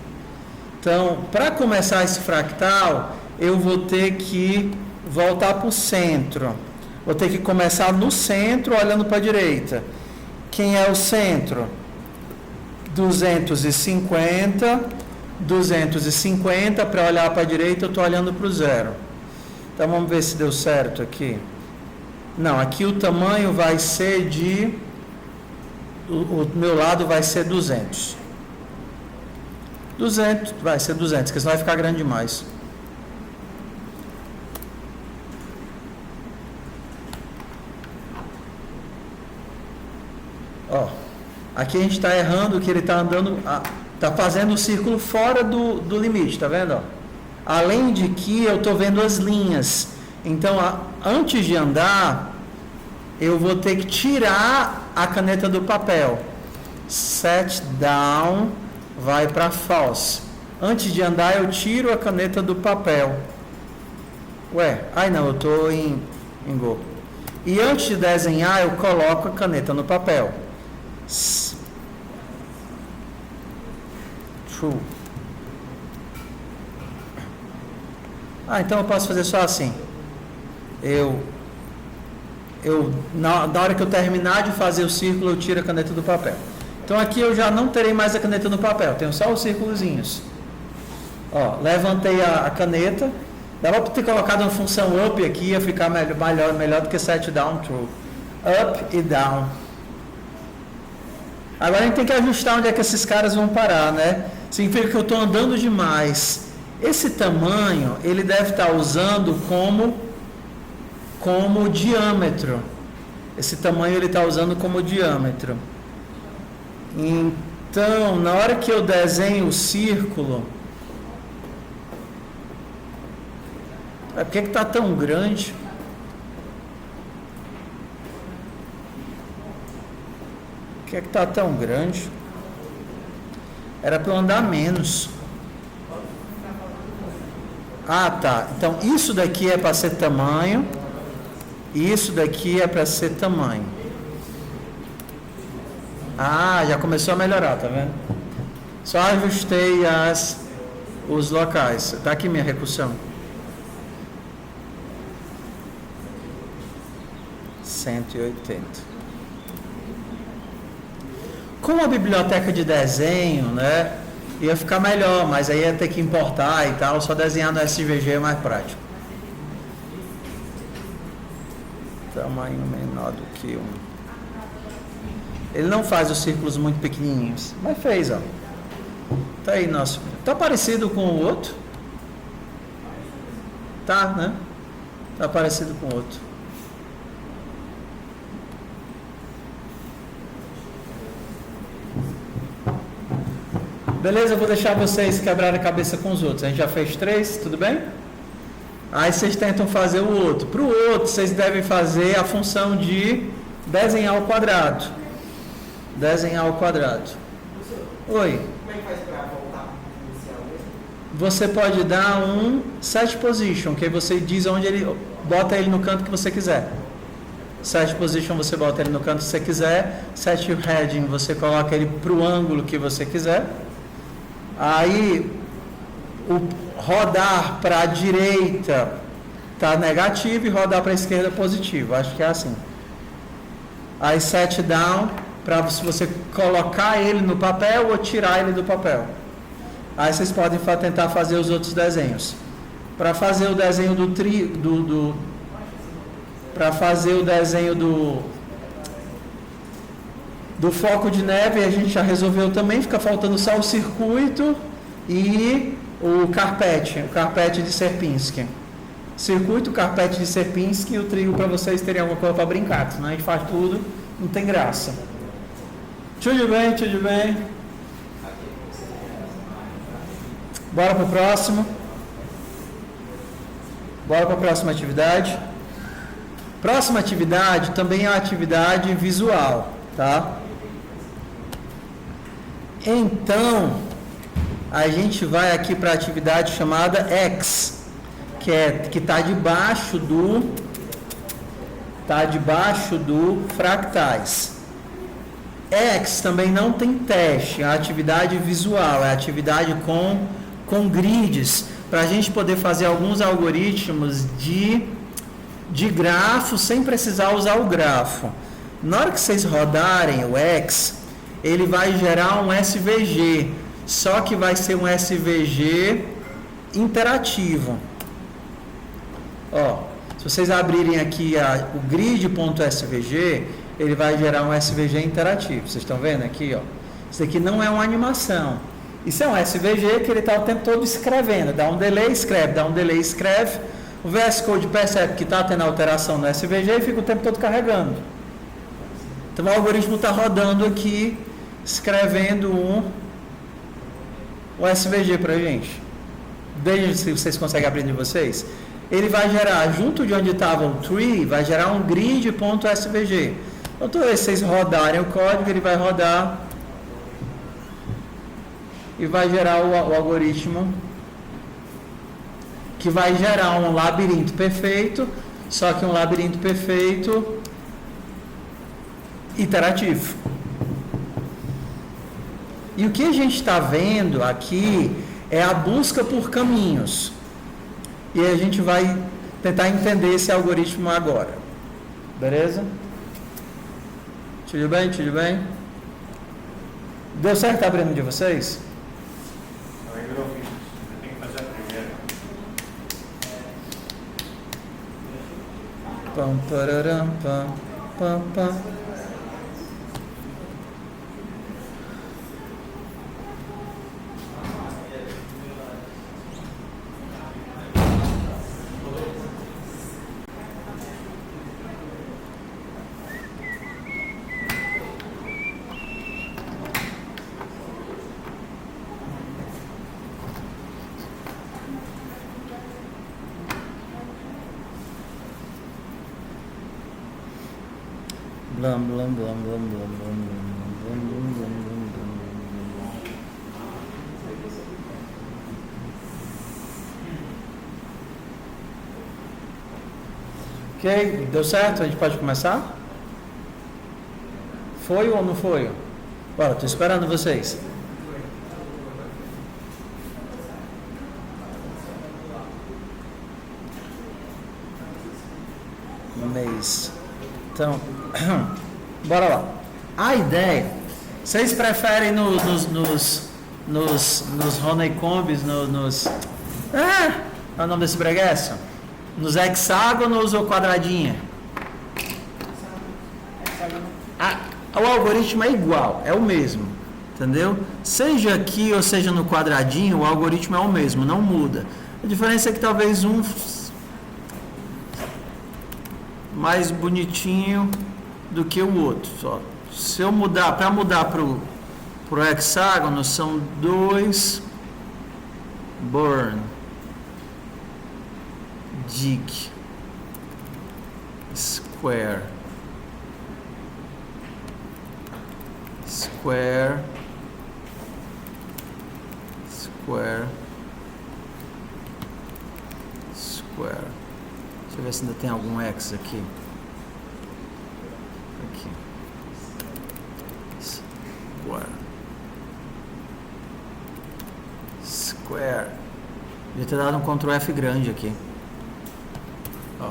Então, para começar esse fractal, eu vou ter que voltar para o centro. Vou ter que começar no centro, olhando para a direita. Quem é o centro? 250. 250, para olhar para a direita, eu estou olhando para o 0. Então, vamos ver se deu certo aqui. Não, aqui o tamanho vai ser de... O meu lado vai ser 200. 200, vai ser 200, porque senão vai ficar grande demais. Ó, aqui a gente está errando que ele está andando, está fazendo o círculo fora do limite, tá vendo? Ó? Além de que eu estou vendo as linhas. Então, antes de andar, eu vou ter que tirar a caneta do papel. Set down vai para false. Antes de andar, eu tiro a caneta do papel. Ué, não, eu estou em go. E antes de desenhar, eu coloco a caneta no papel. True. Então eu posso fazer só assim. Na hora que eu terminar de fazer o círculo, eu tiro a caneta do papel. Então aqui eu já não terei mais a caneta no papel, tenho só os círculozinhos. Ó, levantei a caneta. Dava para ter colocado uma função up aqui, ia ficar melhor do que set down true. Up e down. Agora a gente tem que ajustar onde é que esses caras vão parar, né? Significa que eu estou andando demais. Esse tamanho, ele deve estar usando como diâmetro. Esse tamanho ele está usando como diâmetro. Então, na hora que eu desenho o círculo, por que está tão grande? Por que está tão grande? Era para eu andar menos. Tá. Então, isso daqui é para ser tamanho. E isso daqui é para ser tamanho. Já começou a melhorar, tá vendo? Só ajustei os locais. Tá aqui minha recursão. 180. Com a biblioteca de desenho, né? Ia ficar melhor, mas aí ia ter que importar e tal. Só desenhar no SVG é mais prático. Tamanho menor do que 1. Ele não faz os círculos muito pequenininhos, mas fez, ó. Tá aí nosso. Tá parecido com o outro? Tá, né? Tá parecido com o outro. Beleza, eu vou deixar vocês quebrarem a cabeça com os outros. A gente já fez 3, tudo bem? Aí vocês tentam fazer o outro. Para o outro, vocês devem fazer a função de desenhar o quadrado. Desenhar o quadrado. Oi. Como é que faz para voltar para inicial mesmo? Você pode dar um set position, que aí você diz onde ele... Bota ele no canto que você quiser. Set position, você bota ele no canto que você quiser. Set heading, você coloca ele para o ângulo que você quiser. Aí, o rodar para a direita está negativo e rodar para a esquerda positivo. Acho que é assim. Aí, set down, para você colocar ele no papel ou tirar ele do papel. Aí, vocês podem tentar fazer os outros desenhos. Para fazer o desenho para fazer o desenho Do foco de neve a gente já resolveu também, fica faltando só o circuito e o carpete de Sierpinski. Circuito, carpete de Sierpinski e o trio para vocês terem alguma coisa para brincar, senão a gente faz tudo, não tem graça. Tudo bem. Bora para o próximo. Bora para a próxima atividade. Próxima atividade também é uma atividade visual, tá? Então, a gente vai aqui para a atividade chamada X, que está debaixo do fractais. X também não tem teste, é a atividade visual, é a atividade com grids, para a gente poder fazer alguns algoritmos de grafo sem precisar usar o grafo. Na hora que vocês rodarem o X, ele vai gerar um SVG, só que vai ser um SVG interativo. Ó, se vocês abrirem aqui o grid.svg, ele vai gerar um SVG interativo. Vocês estão vendo aqui, ó? Isso aqui não é uma animação. Isso é um SVG que ele está o tempo todo escrevendo. Dá um delay, escreve, dá um delay, escreve. O VS Code percebe que está tendo alteração no SVG e fica o tempo todo carregando. Então o algoritmo está rodando aqui, escrevendo um SVG para a gente. Veja se vocês conseguem abrir de vocês. Ele vai gerar, junto de onde estava o tree, vai gerar um grid.svg. Então, toda vez que vocês rodarem o código, ele vai rodar e vai gerar o algoritmo que vai gerar um labirinto perfeito, só que um labirinto perfeito iterativo. E o que a gente está vendo aqui é a busca por caminhos. E a gente vai tentar entender esse algoritmo agora. Beleza? Tudo bem? Deu certo abrindo de vocês? Ainda não fiz. Tem que fazer a primeira. Pam, pararam, pam, pam, pam. Blam, blam, blam, blam, blam, blam, blam, blam, blam, blam. Ok, deu certo? A gente pode começar? Foi ou não foi? Bora, estou esperando vocês. Mês. Então, bora lá. A ideia, vocês preferem nos honeycombs, é o nome desse breguesso? Nos hexágonos ou quadradinha? O algoritmo é igual, é o mesmo, entendeu? Seja aqui ou seja no quadradinho, o algoritmo é o mesmo, não muda. A diferença é que talvez um mais bonitinho do que o outro. Só. Se eu mudar, para mudar para o hexágono, são 2 burn, dig, square, square, square, square. Deixa eu ver se ainda tem algum X aqui. Aqui. Square. Square. Devia ter dado um Ctrl F grande aqui. Ó.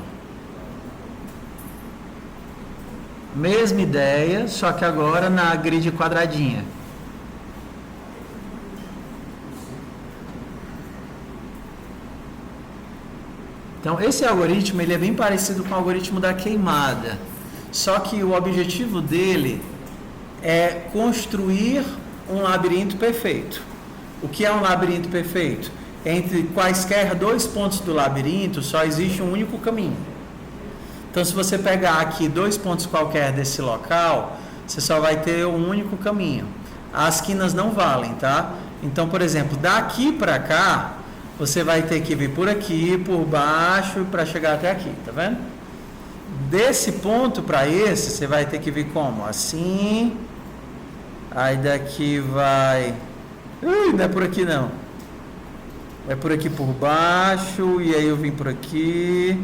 Mesma ideia, só que agora na grid quadradinha. Então, esse algoritmo ele é bem parecido com o algoritmo da queimada, só que o objetivo dele é construir um labirinto perfeito. O que é um labirinto perfeito? Entre quaisquer dois pontos do labirinto, só existe um único caminho. Então, se você pegar aqui 2 pontos qualquer desse local, você só vai ter um único caminho. As quinas não valem, tá? Então, por exemplo, daqui para cá, você vai ter que vir por aqui, por baixo, para chegar até aqui, tá vendo? Desse ponto para esse, você vai ter que vir como? Assim. Aí daqui vai... não é por aqui não. É por aqui por baixo, e aí eu vim por aqui,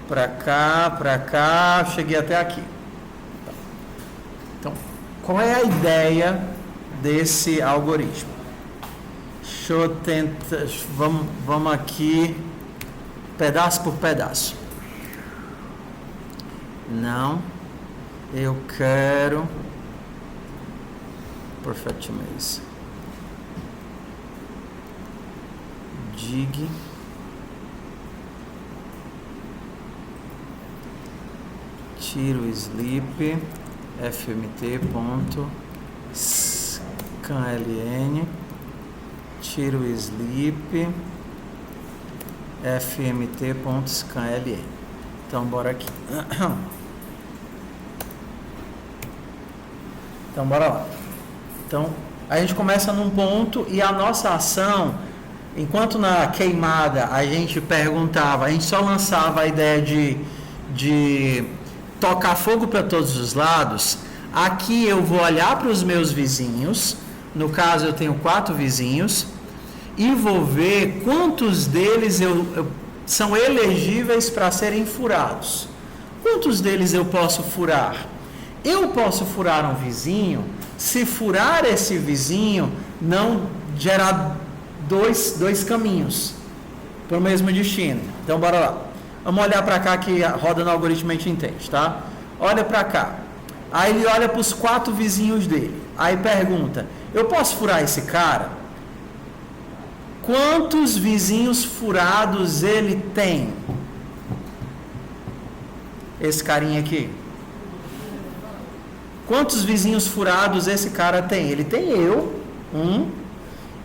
para cá, cheguei até aqui. Então, qual é a ideia desse algoritmo? Deixa eu tentar, vamos aqui, pedaço por pedaço. Não, eu quero Perfect Maze. Dig. Tiro sleep. fmt.scanln. Tiro sleep. fmt.scanln. Então, bora aqui. Então, bora lá. Então, a gente começa num ponto e a nossa ação, enquanto na queimada a gente perguntava, a gente só lançava a ideia de tocar fogo para todos os lados, aqui eu vou olhar para os meus vizinhos, no caso eu tenho 4 vizinhos, e vou ver quantos deles são elegíveis para serem furados. Quantos deles eu posso furar? Eu posso furar um vizinho se furar esse vizinho não gerar dois caminhos para o mesmo destino. Então, bora lá. Vamos olhar para cá que a roda no algoritmo a gente entende, tá? Olha para cá. Aí ele olha para os 4 vizinhos dele. Aí pergunta, eu posso furar esse cara? Quantos vizinhos furados ele tem? Esse carinha aqui. Quantos vizinhos furados esse cara tem? Ele tem eu,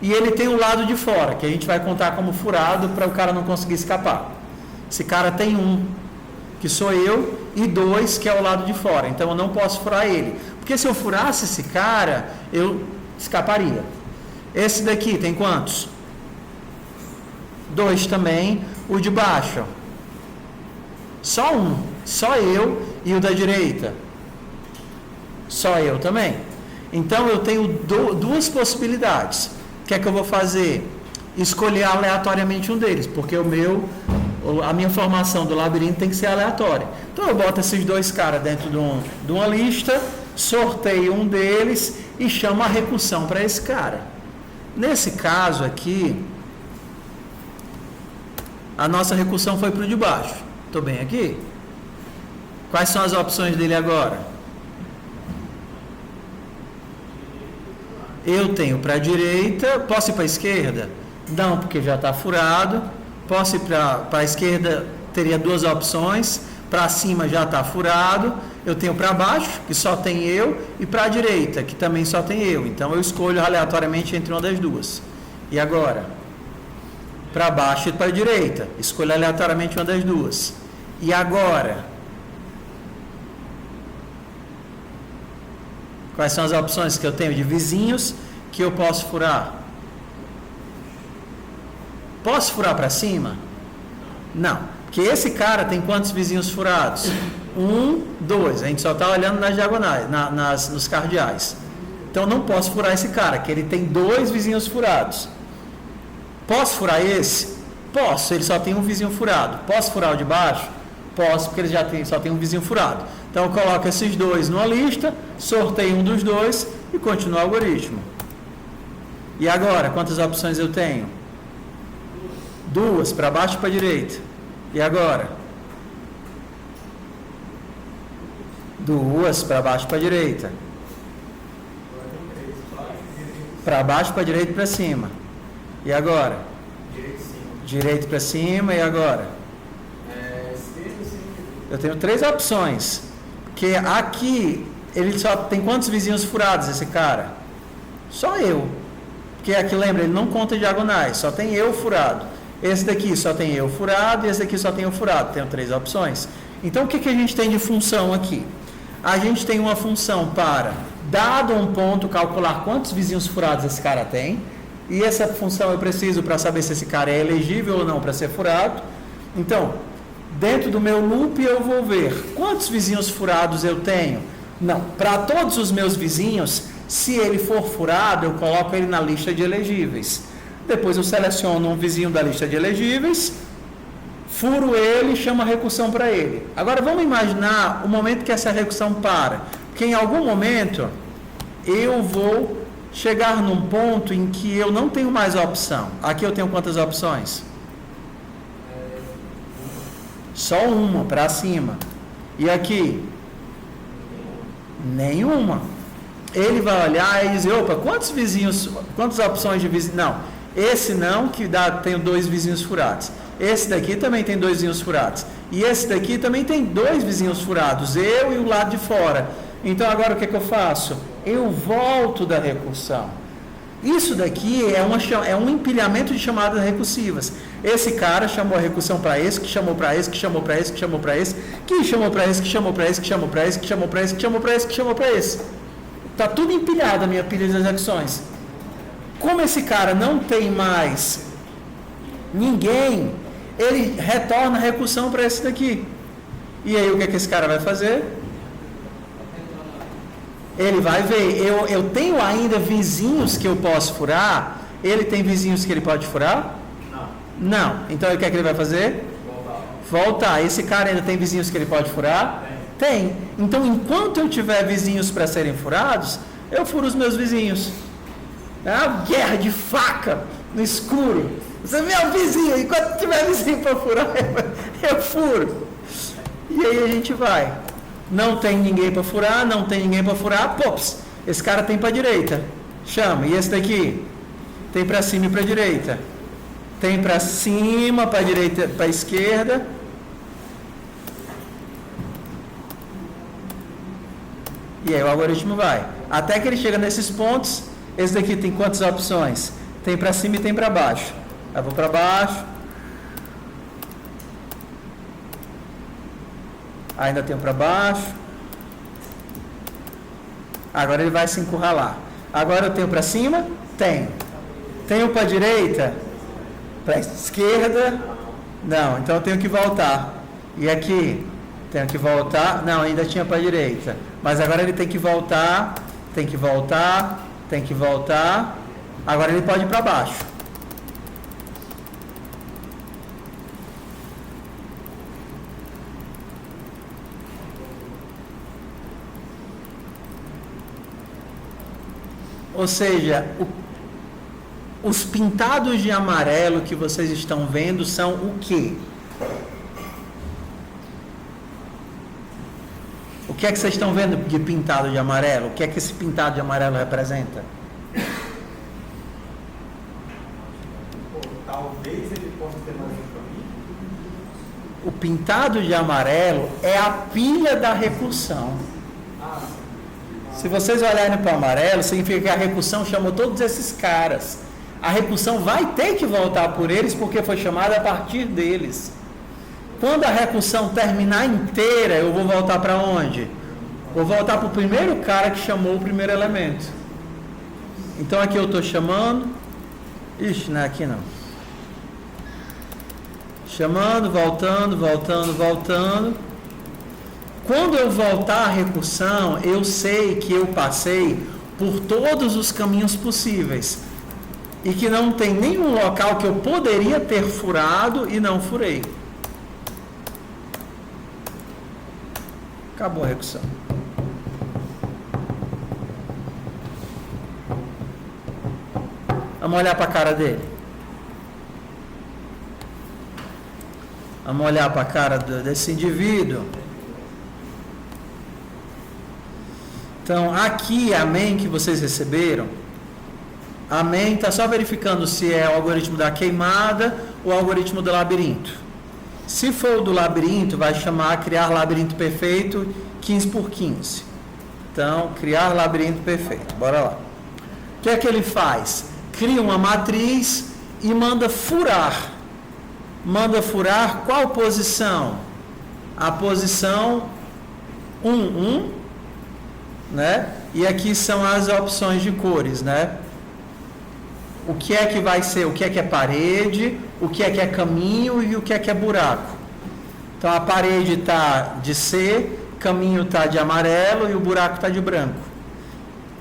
e ele tem o lado de fora, que a gente vai contar como furado para o cara não conseguir escapar. Esse cara tem 1, que sou eu, e 2, que é o lado de fora. Então eu não posso furar ele. Porque se eu furasse esse cara, eu escaparia. Esse daqui tem quantos? 2 também. O de baixo, só 1. Só eu e o da direita. Só eu também. Então eu tenho 2 possibilidades. O que é que eu vou fazer? Escolher aleatoriamente um deles, porque a minha formação do labirinto tem que ser aleatória. Então eu boto esses 2 caras dentro de uma lista, sorteio um deles e chamo a recursão para esse cara. Nesse caso aqui, a nossa recursão foi para o de baixo. Estou bem aqui? Quais são as opções dele agora? Eu tenho para a direita, posso ir para a esquerda? Não, porque já está furado. Posso ir para a esquerda, teria 2 opções. Para cima já está furado. Eu tenho para baixo, que só tem eu, e para a direita, que também só tem eu. Então eu escolho aleatoriamente entre uma das 2. E agora? Para baixo e para a direita. Escolho aleatoriamente uma das 2. E agora? Quais são as opções que eu tenho de vizinhos que eu posso furar? Posso furar para cima? Não. Porque esse cara tem quantos vizinhos furados? 1, 2. A gente só está olhando nas diagonais, nos cardeais. Então não posso furar esse cara, que ele tem 2 vizinhos furados. Posso furar esse? Posso, ele só tem um vizinho furado. Posso furar o de baixo? Posso, porque ele só tem um vizinho furado. Então eu coloco esses 2 numa lista, sorteio um dos 2 e continuo o algoritmo. E agora, quantas opções eu tenho? 2, para baixo e para a direita. E agora? 2, para baixo e para a direita. Para baixo, para a direita e para cima. E agora? Direito para cima. E agora? Eu tenho 3 opções. Porque aqui ele só tem quantos vizinhos furados, esse cara? Só eu. Porque aqui, lembra, ele não conta diagonais, só tem eu furado. Esse daqui só tem eu furado e esse daqui só tem eu furado. Tenho 3 opções. Então, o que a gente tem de função aqui? A gente tem uma função para, dado um ponto, calcular quantos vizinhos furados esse cara tem. E essa função eu preciso para saber se esse cara é elegível ou não para ser furado. Então, dentro do meu loop eu vou ver quantos vizinhos furados eu tenho. Não, para todos os meus vizinhos, se ele for furado, eu coloco ele na lista de elegíveis. Depois eu seleciono um vizinho da lista de elegíveis, furo ele e chamo a recursão para ele. Agora vamos imaginar o momento que essa recursão para. Porque em algum momento eu vou chegar num ponto em que eu não tenho mais opção. Aqui eu tenho quantas opções? Só uma, para cima. E aqui? Nenhuma. Ele vai olhar e dizer, opa, quantas opções de vizinhos? Não, esse não, que tenho 2 vizinhos furados. Esse daqui também tem 2 vizinhos furados. E esse daqui também tem 2 vizinhos furados, eu e o lado de fora. Então agora o que eu faço? Eu volto da recursão. Isso daqui é um empilhamento de chamadas recursivas. Esse cara chamou a recursão para esse, que chamou para esse, que chamou para esse, que chamou para esse, que chamou para esse, que chamou para esse, que chamou para esse, que chamou para esse, que chamou para esse, que chamou para esse. Está tudo empilhado a minha pilha de execuções. Como esse cara não tem mais ninguém, ele retorna a recursão para esse daqui. E aí o que esse cara vai fazer? Ele vai ver, eu tenho ainda vizinhos que eu posso furar? Ele tem vizinhos que ele pode furar? Não. Então o que ele vai fazer? Voltar. Esse cara ainda tem vizinhos que ele pode furar? Tem. Então, enquanto eu tiver vizinhos para serem furados, eu furo os meus vizinhos. É uma guerra de faca no escuro. Você é meu vizinho, enquanto tiver vizinho para furar, eu furo. E aí a gente vai. Não tem ninguém para furar, não tem ninguém para furar. Pops, esse cara tem para a direita. Chama. E esse daqui? Tem para cima e para a direita. Tem para cima, para a direita, para a esquerda. E aí o algoritmo vai. Até que ele chega nesses pontos. Esse daqui tem quantas opções? Tem para cima e tem para baixo. Eu vou para baixo. Ainda tenho para baixo. Agora ele vai se encurralar. Agora eu tenho para cima? Tenho. Tenho para a direita? Para a esquerda? Não. Então eu tenho que voltar. E aqui? Tenho que voltar. Não, ainda tinha para a direita. Mas agora ele tem que voltar. Tem que voltar. Tem que voltar. Agora ele pode ir para baixo. Ou seja, os pintados de amarelo que vocês estão vendo são o quê? O que é que vocês estão vendo de pintado de amarelo? O que é que esse pintado de amarelo representa? Talvez ele possa ter mais um caminho. O pintado de amarelo é a pilha da recursão. Se vocês olharem para o amarelo, significa que a recursão chamou todos esses caras. A recursão vai ter que voltar por eles porque foi chamada a partir deles. Quando a recursão terminar inteira, eu vou voltar para onde? Vou voltar para o primeiro cara que chamou o primeiro elemento. Então aqui eu estou chamando. Ixi, não é aqui não. Chamando, voltando, voltando, voltando. Quando eu voltar à recursão, eu sei que eu passei por todos os caminhos possíveis. E que não tem nenhum local que eu poderia ter furado e não furei. Acabou a recursão. Vamos olhar para a cara dele. Vamos olhar para a cara desse indivíduo. Então, aqui, amém, que vocês receberam, amém, está só verificando se é o algoritmo da queimada ou o algoritmo do labirinto. Se for o do labirinto, vai chamar criar labirinto perfeito 15 por 15. Então, criar labirinto perfeito. Bora lá. O que é que ele faz? Cria uma matriz e manda furar. Manda furar qual posição? A posição 1, 1, né? E aqui são as opções de cores, né? O que é que vai ser? O que é parede? O que é caminho? E o que é buraco? Então, a parede está de C, caminho está de amarelo e o buraco está de branco.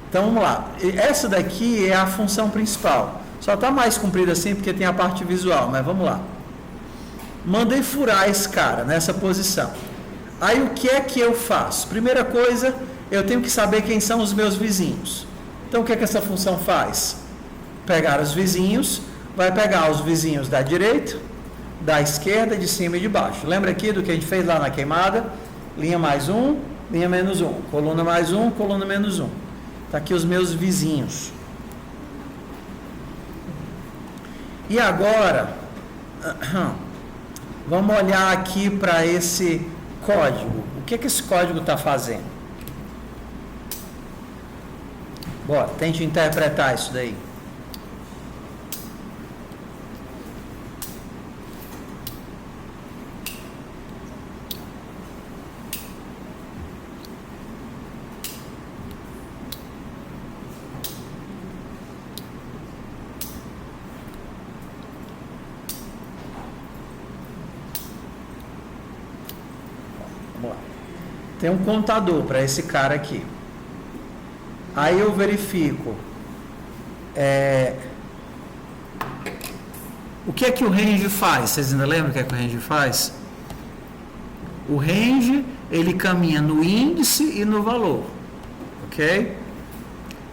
Então, vamos lá. Essa daqui é a função principal. Só está mais comprida assim porque tem a parte visual, mas vamos lá. Mandei furar esse cara nessa posição. Aí, o que é que eu faço? Primeira coisa, eu tenho que saber quem são os meus vizinhos. Então, o que é que essa função faz? Pegar os vizinhos, vai pegar os vizinhos da direita, da esquerda, de cima e de baixo. Lembra aqui do que a gente fez lá na queimada? Linha mais 1, linha menos 1. Coluna mais 1, coluna menos 1. Está aqui os meus vizinhos. E agora, vamos olhar aqui para esse código. O que esse código está fazendo? Bora, tente interpretar isso daí. Tem um contador para esse cara aqui. Aí eu verifico o que é que o range faz. Vocês ainda lembram o que é que o range faz? O range, ele caminha no índice e no valor, ok?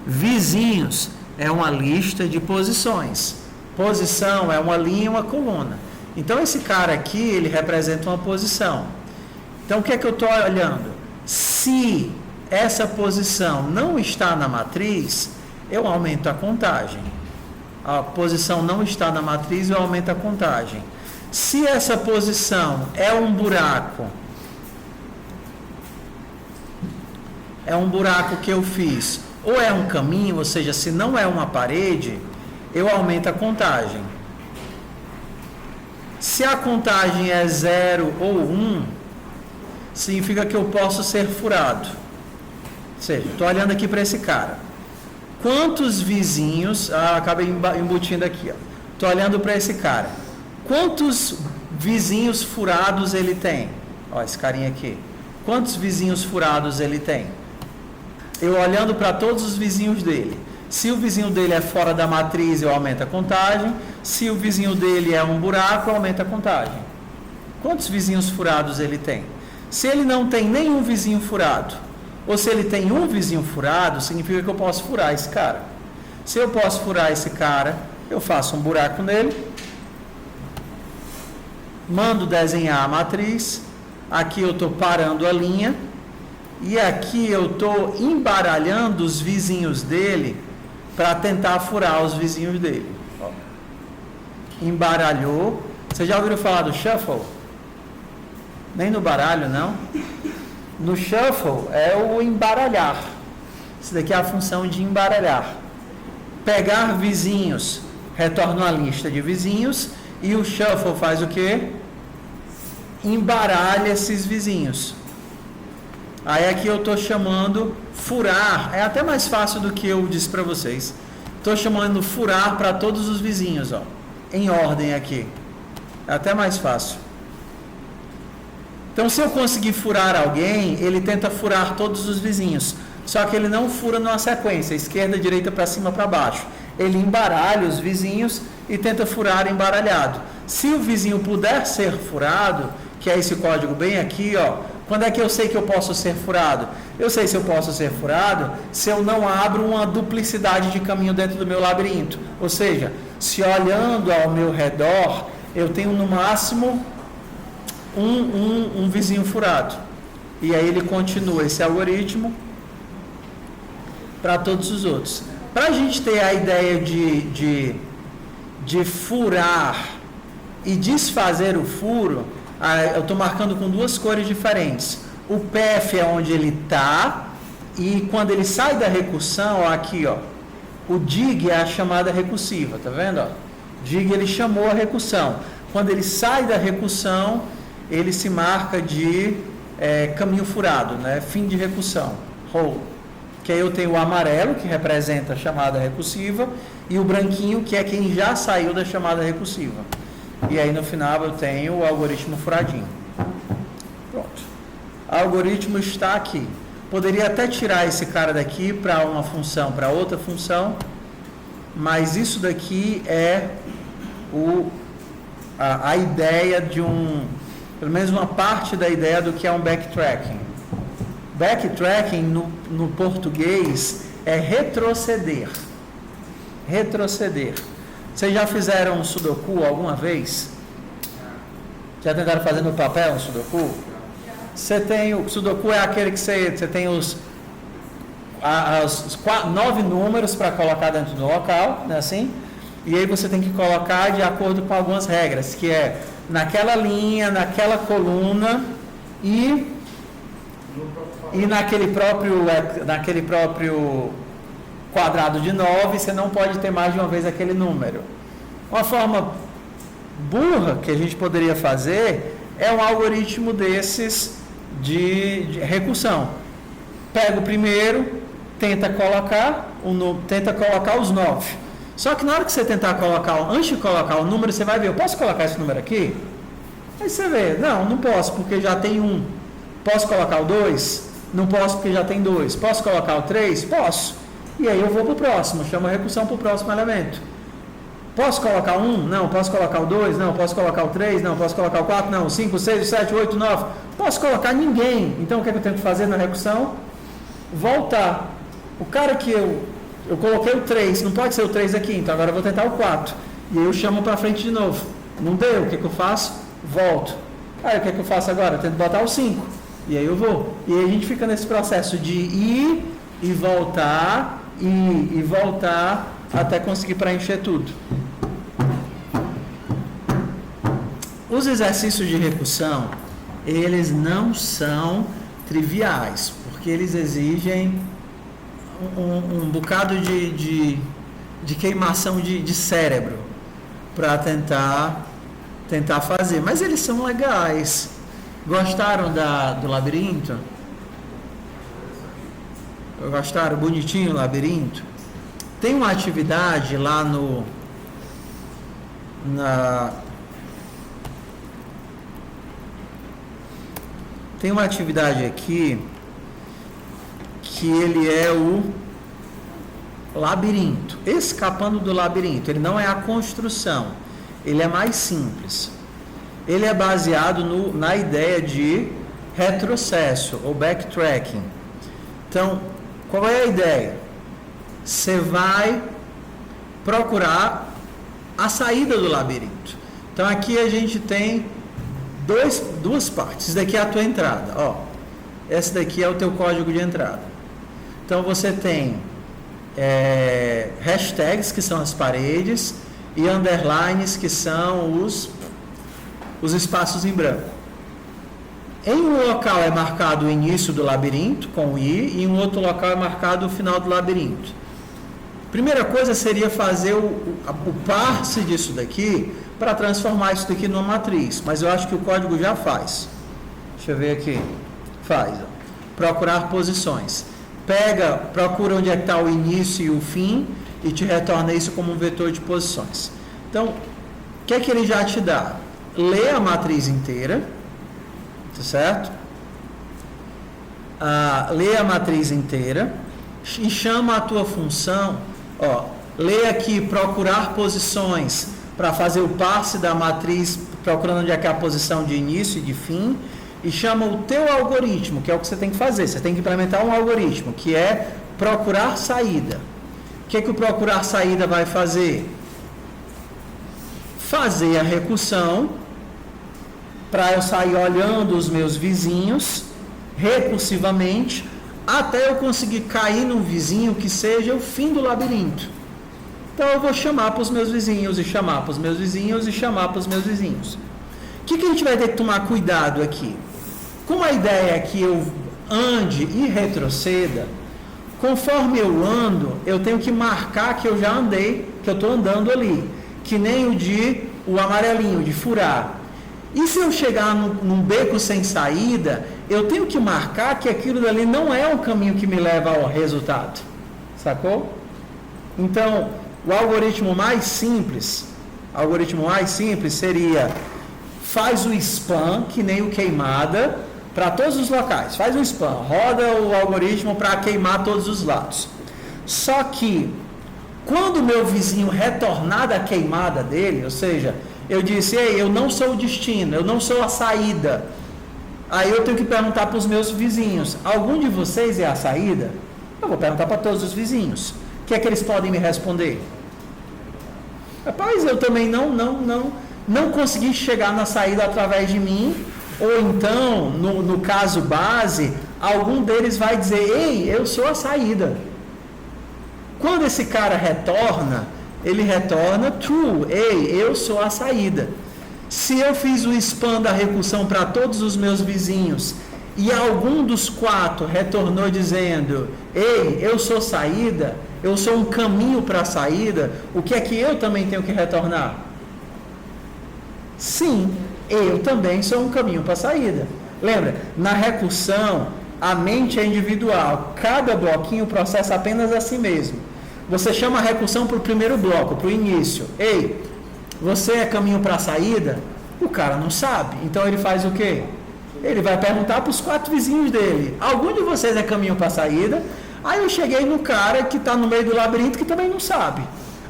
Vizinhos é uma lista de posições. Posição é uma linha e uma coluna. Então esse cara aqui, ele representa uma posição. Então o que é que eu estou olhando? Se essa posição não está na matriz, eu aumento a contagem. A posição não está na matriz, eu aumento a contagem. Se essa posição é um buraco que eu fiz, ou é um caminho, ou seja, se não é uma parede, eu aumento a contagem. Se a contagem é 0 ou 1, significa que eu posso ser furado. Ou seja, estou olhando aqui para esse cara. Quantos vizinhos... acabei embutindo aqui. Estou olhando para esse cara. Quantos vizinhos furados ele tem? Ó, esse carinha aqui. Quantos vizinhos furados ele tem? Eu olhando para todos os vizinhos dele. Se o vizinho dele é fora da matriz, eu aumento a contagem. Se o vizinho dele é um buraco, eu aumento a contagem. Quantos vizinhos furados ele tem? Se ele não tem nenhum vizinho furado, ou se ele tem um vizinho furado, significa que eu posso furar esse cara. Se eu posso furar esse cara, eu faço um buraco nele, mando desenhar a matriz, aqui eu estou parando a linha, e aqui eu estou embaralhando os vizinhos dele para tentar furar os vizinhos dele. Ó. Embaralhou. Você já ouviu falar do shuffle? Nem no baralho, não. No shuffle é o embaralhar. Isso daqui é a função de embaralhar. Pegar vizinhos, retorna a lista de vizinhos, e o shuffle faz o quê? Embaralha esses vizinhos. Aí aqui eu estou chamando furar, é até mais fácil do que eu disse para vocês. Estou chamando furar para todos os vizinhos, ó, em ordem aqui. É até mais fácil. Então, se eu conseguir furar alguém, ele tenta furar todos os vizinhos. Só que ele não fura numa sequência, esquerda, direita, para cima, para baixo. Ele embaralha os vizinhos e tenta furar embaralhado. Se o vizinho puder ser furado, que é esse código bem aqui, ó. Quando é que eu sei que eu posso ser furado? Eu sei se eu posso ser furado se eu não abro uma duplicidade de caminho dentro do meu labirinto. Ou seja, se olhando ao meu redor, eu tenho no máximo um vizinho furado. E aí ele continua esse algoritmo para todos os outros. Para a gente ter a ideia de furar e desfazer o furo, eu estou marcando com duas cores diferentes. O PF é onde ele está E quando ele sai da recursão, ó, aqui, ó, o dig é a chamada recursiva, tá vendo? Ó? Dig ele chamou a recursão. Quando ele sai da recursão, ele se marca de caminho furado, né? Fim de recursão, hole. Que aí eu tenho o amarelo, que representa a chamada recursiva, e o branquinho, que é quem já saiu da chamada recursiva. E aí no final eu tenho o algoritmo furadinho. Pronto. O algoritmo está aqui. Poderia até tirar esse cara daqui para uma função, para outra função, mas isso daqui é a ideia de pelo menos uma parte da ideia do que é um backtracking. Backtracking no português é retroceder. Retroceder. Vocês já fizeram um sudoku alguma vez? Já tentaram fazer no papel um sudoku? Você tem o sudoku é aquele que você tem os 9 números para colocar dentro do local, né, assim? E aí você tem que colocar de acordo com algumas regras, que é naquela linha, naquela coluna e naquele próprio quadrado de 9, você não pode ter mais de uma vez aquele número. Uma forma burra que a gente poderia fazer é um algoritmo desses de recursão. Pega o primeiro, tenta colocar os 9. Só que na hora que você tentar colocar, antes de colocar o número, você vai ver, eu posso colocar esse número aqui? Aí você vê, não posso, porque já tem 1. Posso colocar o 2? Não posso, porque já tem 2. Posso colocar o 3? Posso. E aí eu vou para o próximo, chamo a recursão para o próximo elemento. Posso colocar 1? Não. Posso colocar o 2? Não. Posso colocar o 3? Não. Posso colocar o 4? Não. 5, 6, 7, 8, 9. Posso colocar ninguém. Então o que é que eu tenho que fazer na recursão? Voltar. O cara que eu coloquei o 3, não pode ser o 3 aqui, então agora eu vou tentar o 4. E aí eu chamo para frente de novo. Não deu, o que é que eu faço? Volto. Aí o que é que eu faço agora? Eu tento botar o 5. E aí eu vou. E aí a gente fica nesse processo de ir e voltar, ir e voltar, até conseguir preencher tudo. Os exercícios de recursão, eles não são triviais, porque eles exigem um bocado de queimação de cérebro para tentar fazer, mas eles são legais. Gostaram do labirinto? Gostaram? Bonitinho o labirinto? Tem uma atividade lá tem uma atividade aqui que ele é o labirinto, escapando do labirinto. Ele não é a construção, ele é mais simples. Ele é baseado na ideia de retrocesso ou backtracking. Então, qual é a ideia? Você vai procurar a saída do labirinto. Então aqui a gente tem duas partes. Isso daqui é a tua entrada, ó. Esse daqui é o teu código de entrada. Então você tem hashtags, que são as paredes, e underlines, que são os espaços em branco. Em um local é marcado o início do labirinto, com o i, e em um outro local é marcado o final do labirinto. Primeira coisa seria fazer o parse disso daqui, para transformar isso daqui numa matriz, mas eu acho que o código já faz. Deixa eu ver aqui. Faz. Ó. Procurar posições. Procura onde é que está o início e o fim, e te retorna isso como um vetor de posições. Então, o que é que ele já te dá? Lê a matriz inteira, tá certo? Lê a matriz inteira e chama a tua função, ó, lê aqui procurar posições para fazer o parse da matriz, procurando onde é que é a posição de início e de fim, e chama o teu algoritmo, que é o que você tem que fazer. Você tem que implementar um algoritmo, que é procurar saída. O que é que o procurar saída vai fazer? Fazer a recursão para eu sair olhando os meus vizinhos recursivamente até eu conseguir cair num vizinho que seja o fim do labirinto. Então eu vou chamar para os meus vizinhos e chamar para os meus vizinhos e chamar para os meus vizinhos. O que a gente vai ter que tomar cuidado aqui? Como a ideia é que eu ande e retroceda, Conforme eu ando, eu tenho que marcar que eu já andei, que eu estou andando ali. Que nem o amarelinho, de furar. E se eu chegar num beco sem saída, eu tenho que marcar que aquilo dali não é um caminho que me leva ao resultado. Sacou? Então, o algoritmo mais simples seria: faz o spam, que nem o queimada, para todos os locais. Faz o spam, roda o algoritmo para queimar todos os lados. Só que, quando o meu vizinho retornar da queimada dele, ou seja, eu disse: ei, eu não sou o destino, eu não sou a saída. Aí eu tenho que perguntar para os meus vizinhos: algum de vocês é a saída? Eu vou perguntar para todos os vizinhos. O que é que eles podem me responder? Rapaz, eu também não consegui chegar na saída através de mim. Ou então, no caso base, algum deles vai dizer: ei, eu sou a saída. Quando esse cara retorna, ele retorna true: ei, eu sou a saída. Se eu fiz o spam da recursão para todos os meus vizinhos e algum dos 4 retornou dizendo: ei, eu sou saída, eu sou um caminho para a saída, o que é que eu também tenho que retornar? Sim, eu também sou um caminho para a saída. Lembra, na recursão, a mente é individual, cada bloquinho processa apenas a si mesmo. Você chama a recursão para o primeiro bloco, para o início: ei, você é caminho para a saída? O cara não sabe, então ele faz o quê? Ele vai perguntar para os 4 vizinhos dele: algum de vocês é caminho para a saída? Aí eu cheguei no cara que está no meio do labirinto, que também não sabe.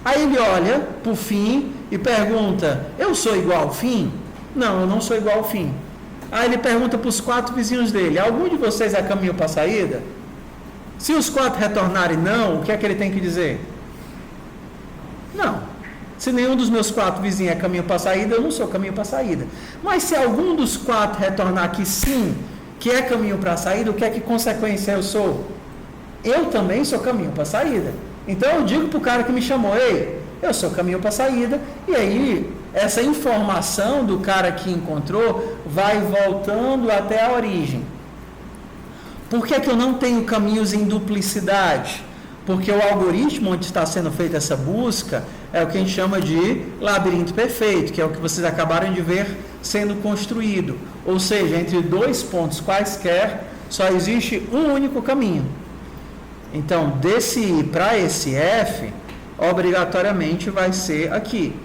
Aí ele olha para o fim e pergunta: eu sou igual ao fim? Não, eu não sou igual ao fim. Aí ele pergunta para os 4 vizinhos dele: algum de vocês é caminho para a saída? Se os 4 retornarem não, o que é que ele tem que dizer? Não. Se nenhum dos meus 4 vizinhos é caminho para a saída, eu não sou caminho para a saída. Mas se algum dos 4 retornar que sim, que é caminho para a saída, o que é que consequência eu sou? Eu também sou caminho para a saída. Então eu digo para o cara que me chamou: ei, eu sou caminho para a saída. E aí, essa informação do cara que encontrou vai voltando até a origem. Por que eu não tenho caminhos em duplicidade? Porque o algoritmo onde está sendo feita essa busca é o que a gente chama de labirinto perfeito, que é o que vocês acabaram de ver sendo construído. Ou seja, entre 2 pontos quaisquer, só existe um único caminho. Então, desse para esse F, obrigatoriamente vai ser aqui.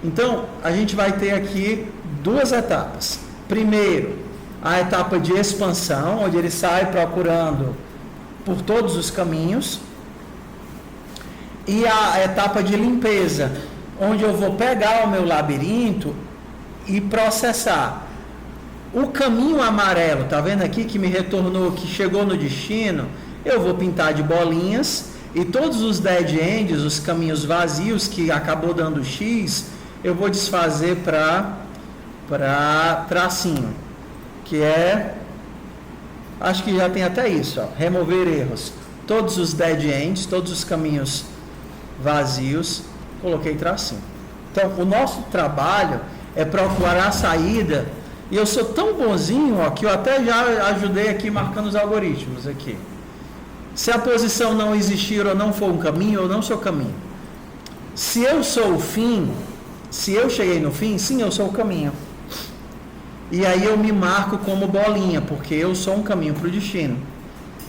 Então, a gente vai ter aqui 2 etapas. Primeiro, a etapa de expansão, onde ele sai procurando por todos os caminhos. E a etapa de limpeza, onde eu vou pegar o meu labirinto e processar. O caminho amarelo, tá vendo aqui que me retornou, que chegou no destino, eu vou pintar de bolinhas, e todos os dead ends, os caminhos vazios que acabou dando X, eu vou desfazer para tracinho, que é, acho que já tem até isso, ó, remover erros. Todos os dead ends, todos os caminhos vazios, coloquei tracinho. Então, o nosso trabalho é procurar a saída, e eu sou tão bonzinho, ó, que eu até já ajudei aqui marcando os algoritmos aqui. Se a posição não existir ou não for um caminho, eu não sou caminho. Se eu sou o fim, se eu cheguei no fim, sim, eu sou o caminho. E aí eu me marco como bolinha, porque eu sou um caminho para o destino.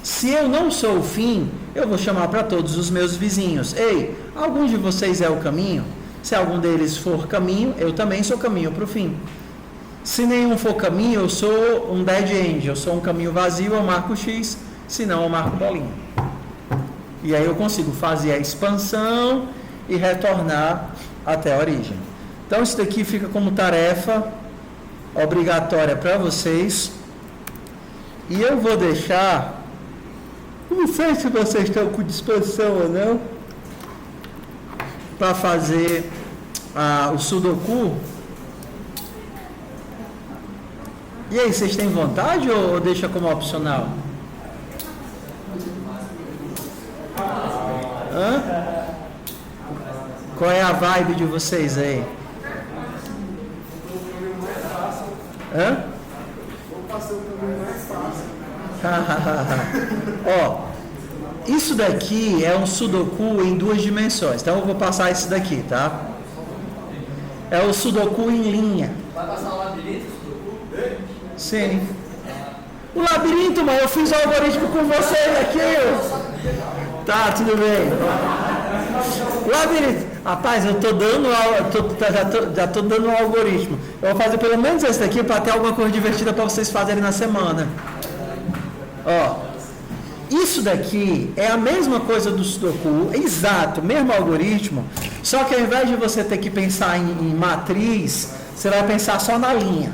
Se eu não sou o fim, eu vou chamar para todos os meus vizinhos: ei, algum de vocês é o caminho? Se algum deles for caminho, eu também sou caminho para o fim. Se nenhum for caminho, eu sou um dead end, eu sou um caminho vazio, eu marco X, se não, eu marco bolinha. E aí eu consigo fazer a expansão e retornar até a origem. Então isso daqui fica como tarefa obrigatória para vocês. E eu vou deixar, não sei se vocês estão com disposição ou não, para fazer o Sudoku. E aí, vocês têm vontade ou deixa como opcional? Hã? Qual é a vibe de vocês aí? Hã? Vou passar o caminho mais fácil. Ó, isso daqui é um Sudoku em 2 dimensões. Então eu vou passar esse daqui, tá? É o Sudoku em linha. Vai passar o labirinto, Sudoku? Sim. O labirinto, mas eu fiz o algoritmo com vocês aqui. Tá, tudo bem. Labirinto. Rapaz, eu tô dando já tô dando um algoritmo. Eu vou fazer pelo menos esse daqui para ter alguma coisa divertida para vocês fazerem na semana. Ó, isso daqui é a mesma coisa do Sudoku, exato, mesmo algoritmo, só que ao invés de você ter que pensar em matriz, você vai pensar só na linha.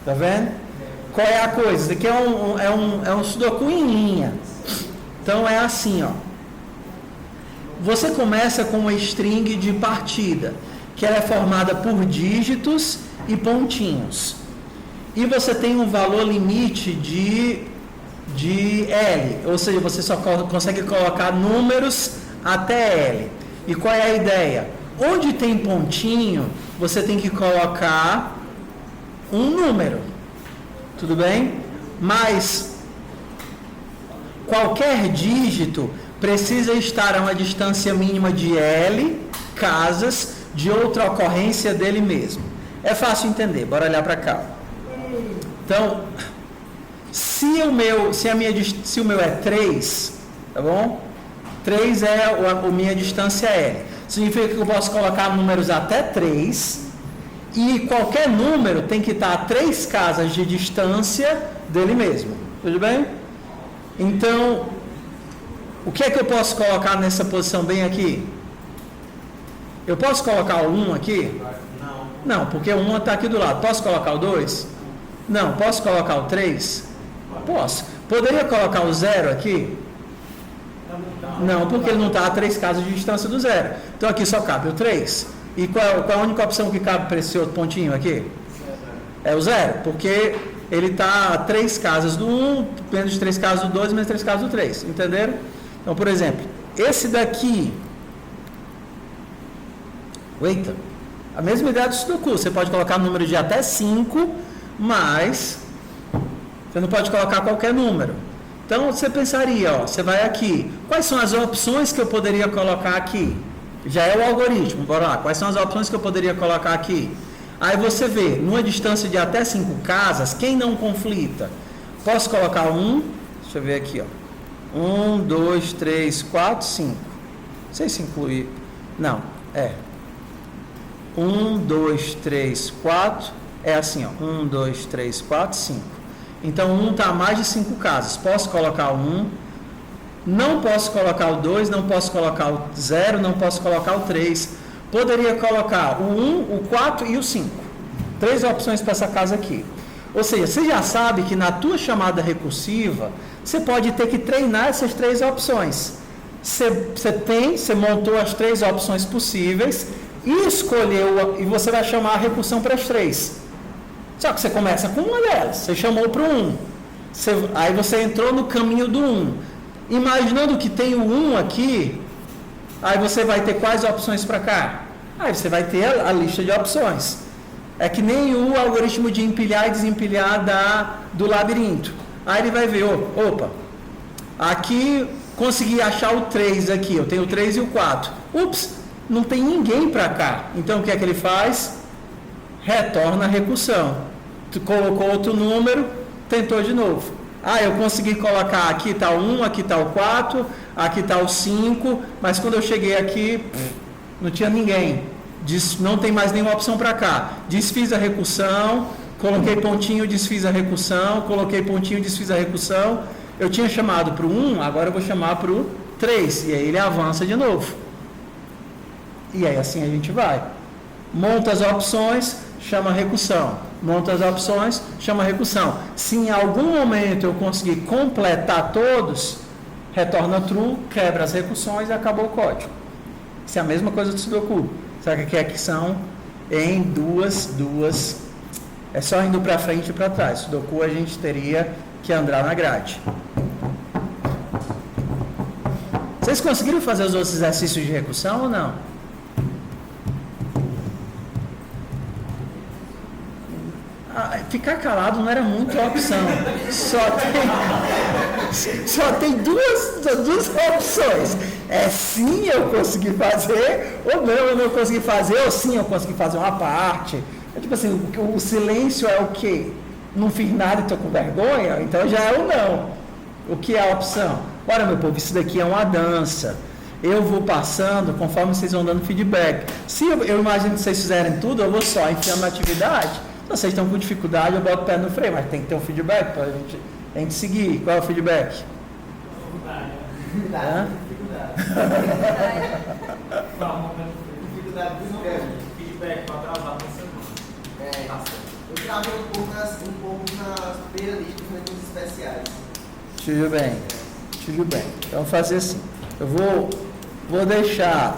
Tá vendo? Qual é a coisa? Isso aqui é um Sudoku em linha. Então é assim, ó. Você começa com uma string de partida, que ela é formada por dígitos e pontinhos. E você tem um valor limite de L, ou seja, você só consegue colocar números até L. E qual é a ideia? Onde tem pontinho, você tem que colocar um número. Tudo bem? Mas qualquer dígito precisa estar a uma distância mínima de L casas de outra ocorrência dele mesmo. É fácil entender, bora olhar para cá. Então, se o meu é 3, tá bom? 3 é a minha distância L. Significa que eu posso colocar números até 3 e qualquer número tem que estar a 3 casas de distância dele mesmo. Tudo bem? Então, o que é que eu posso colocar nessa posição bem aqui? Eu posso colocar o 1 aqui? Não, porque o 1 está aqui do lado. Posso colocar o 2? Não. Posso colocar o 3? Posso. Poderia colocar o 0 aqui? Não, porque ele não está a 3 casas de distância do 0. Então aqui só cabe o 3. E qual é a única opção que cabe para esse outro pontinho aqui? É o 0, porque ele está a 3 casas do 1, menos 3 casas do 2, menos 3 casas do 3. Entenderam? Então, por exemplo, esse daqui. Eita, a mesma ideia do Sudoku. Você pode colocar número de até 5, mas você não pode colocar qualquer número. Então, você pensaria, ó, você vai aqui. Quais são as opções que eu poderia colocar aqui? Já é o algoritmo, bora lá. Quais são as opções que eu poderia colocar aqui? Aí você vê, numa distância de até 5 casas, quem não conflita? Posso colocar 1, deixa eu ver aqui, ó. 1, 2, 3, 4, 5. Não sei se inclui. Não, é. 1, 2, 3, 4. É assim, ó. 1, 2, 3, 4, 5. Então, 1 está a mais de 5 casas. Posso colocar o 1. Não posso colocar o 2. Não posso colocar o 0. Não posso colocar o 3. Poderia colocar o 1, o 4 e o 5. 3 opções para essa casa aqui. Ou seja, você já sabe que na tua chamada recursiva, você pode ter que treinar essas 3 opções. Você montou as 3 opções possíveis e escolheu, e você vai chamar a recursão para as 3. Só que você começa com uma delas, você chamou para o 1. Aí você entrou no caminho do 1. Imaginando que tem o 1 aqui, aí você vai ter quais opções para cá? Aí você vai ter a lista de opções. É que nem o algoritmo de empilhar e desempilhar do labirinto. Aí ele vai ver, opa, aqui consegui achar o 3 aqui, eu tenho o 3 e o 4. Ups, não tem ninguém para cá. Então o que é que ele faz? Retorna a recursão. Tu colocou outro número, tentou de novo. Eu consegui colocar, aqui está o 1, aqui está o 4, aqui está o 5, mas quando eu cheguei aqui, não tinha ninguém. Não tem mais nenhuma opção para cá. Desfiz a recursão, coloquei pontinho, desfiz a recursão, coloquei pontinho, desfiz a recursão. Eu tinha chamado para o 1, agora eu vou chamar para o 3. E aí ele avança de novo. E aí assim a gente vai. Monta as opções, chama a recursão. Monta as opções, chama a recursão. Se em algum momento eu conseguir completar todos, retorna true, quebra as recursões e acabou o código. Isso é a mesma coisa do Sudoku. Só que aqui é que são em duas. É só indo para frente e para trás. Sudoku a gente teria que andar na grade. Vocês conseguiram fazer os outros exercícios de recursão ou não? Ficar calado não era muito a opção. Só tem duas opções. É sim eu consegui fazer, ou não eu não consegui fazer, ou sim eu consegui fazer uma parte. É tipo assim, o silêncio é o quê? Não fiz nada e estou com vergonha? Então já é o não. O que é a opção? Olha, meu povo, isso daqui é uma dança. Eu vou passando conforme vocês vão dando feedback. Se eu imagino que vocês fizerem tudo, eu vou só enfiando na atividade. Se vocês estão com dificuldade, eu boto o pé no freio, mas tem que ter um feedback para a gente seguir. Qual é o feedback? Dificuldade. Feedback para atrasar uma semana. Eu travei um pouco nas primeiras listas, nos especiais. Tudo bem. Então, vou fazer assim. Eu vou deixar